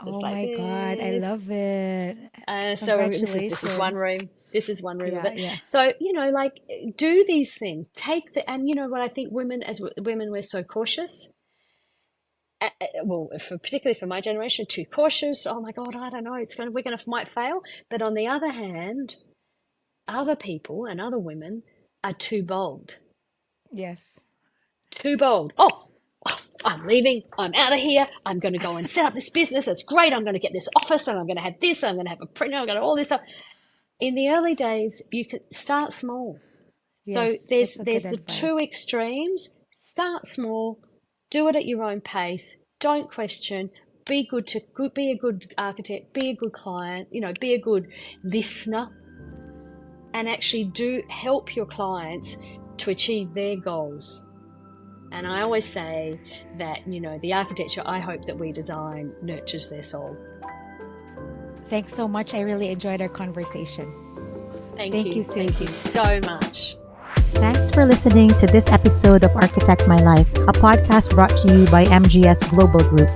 just Oh like my God, I love this. it. So this is one Congratulations. room. This is one room of Yeah, it. yeah. So like do these things. And you know what I think women as women we're so cautious. Well, particularly for my generation, too cautious. Oh my God, I don't know. Might fail. But on the other hand, other people and other women are too bold. Yes. Too bold. Oh, I'm leaving. I'm out of here. I'm going to go and set up this business. It's great. I'm going to get this office, and I'm going to have this. I'm going to have a printer. I'm going to have all this stuff. In the early days, you could start small. So Yes, there's it's a good there's the two advice. extremes. Start small. Do it at your own pace. Don't question. Be a good architect. Be a good client. Be a good listener, and actually do help your clients to achieve their goals. And I always say that the architecture I hope that we design nurtures their soul. Thanks so much. I really enjoyed our conversation. Thank you Suzie. so much. Thanks for listening to this episode of Architect My Life, a podcast brought to you by MGS Global Group.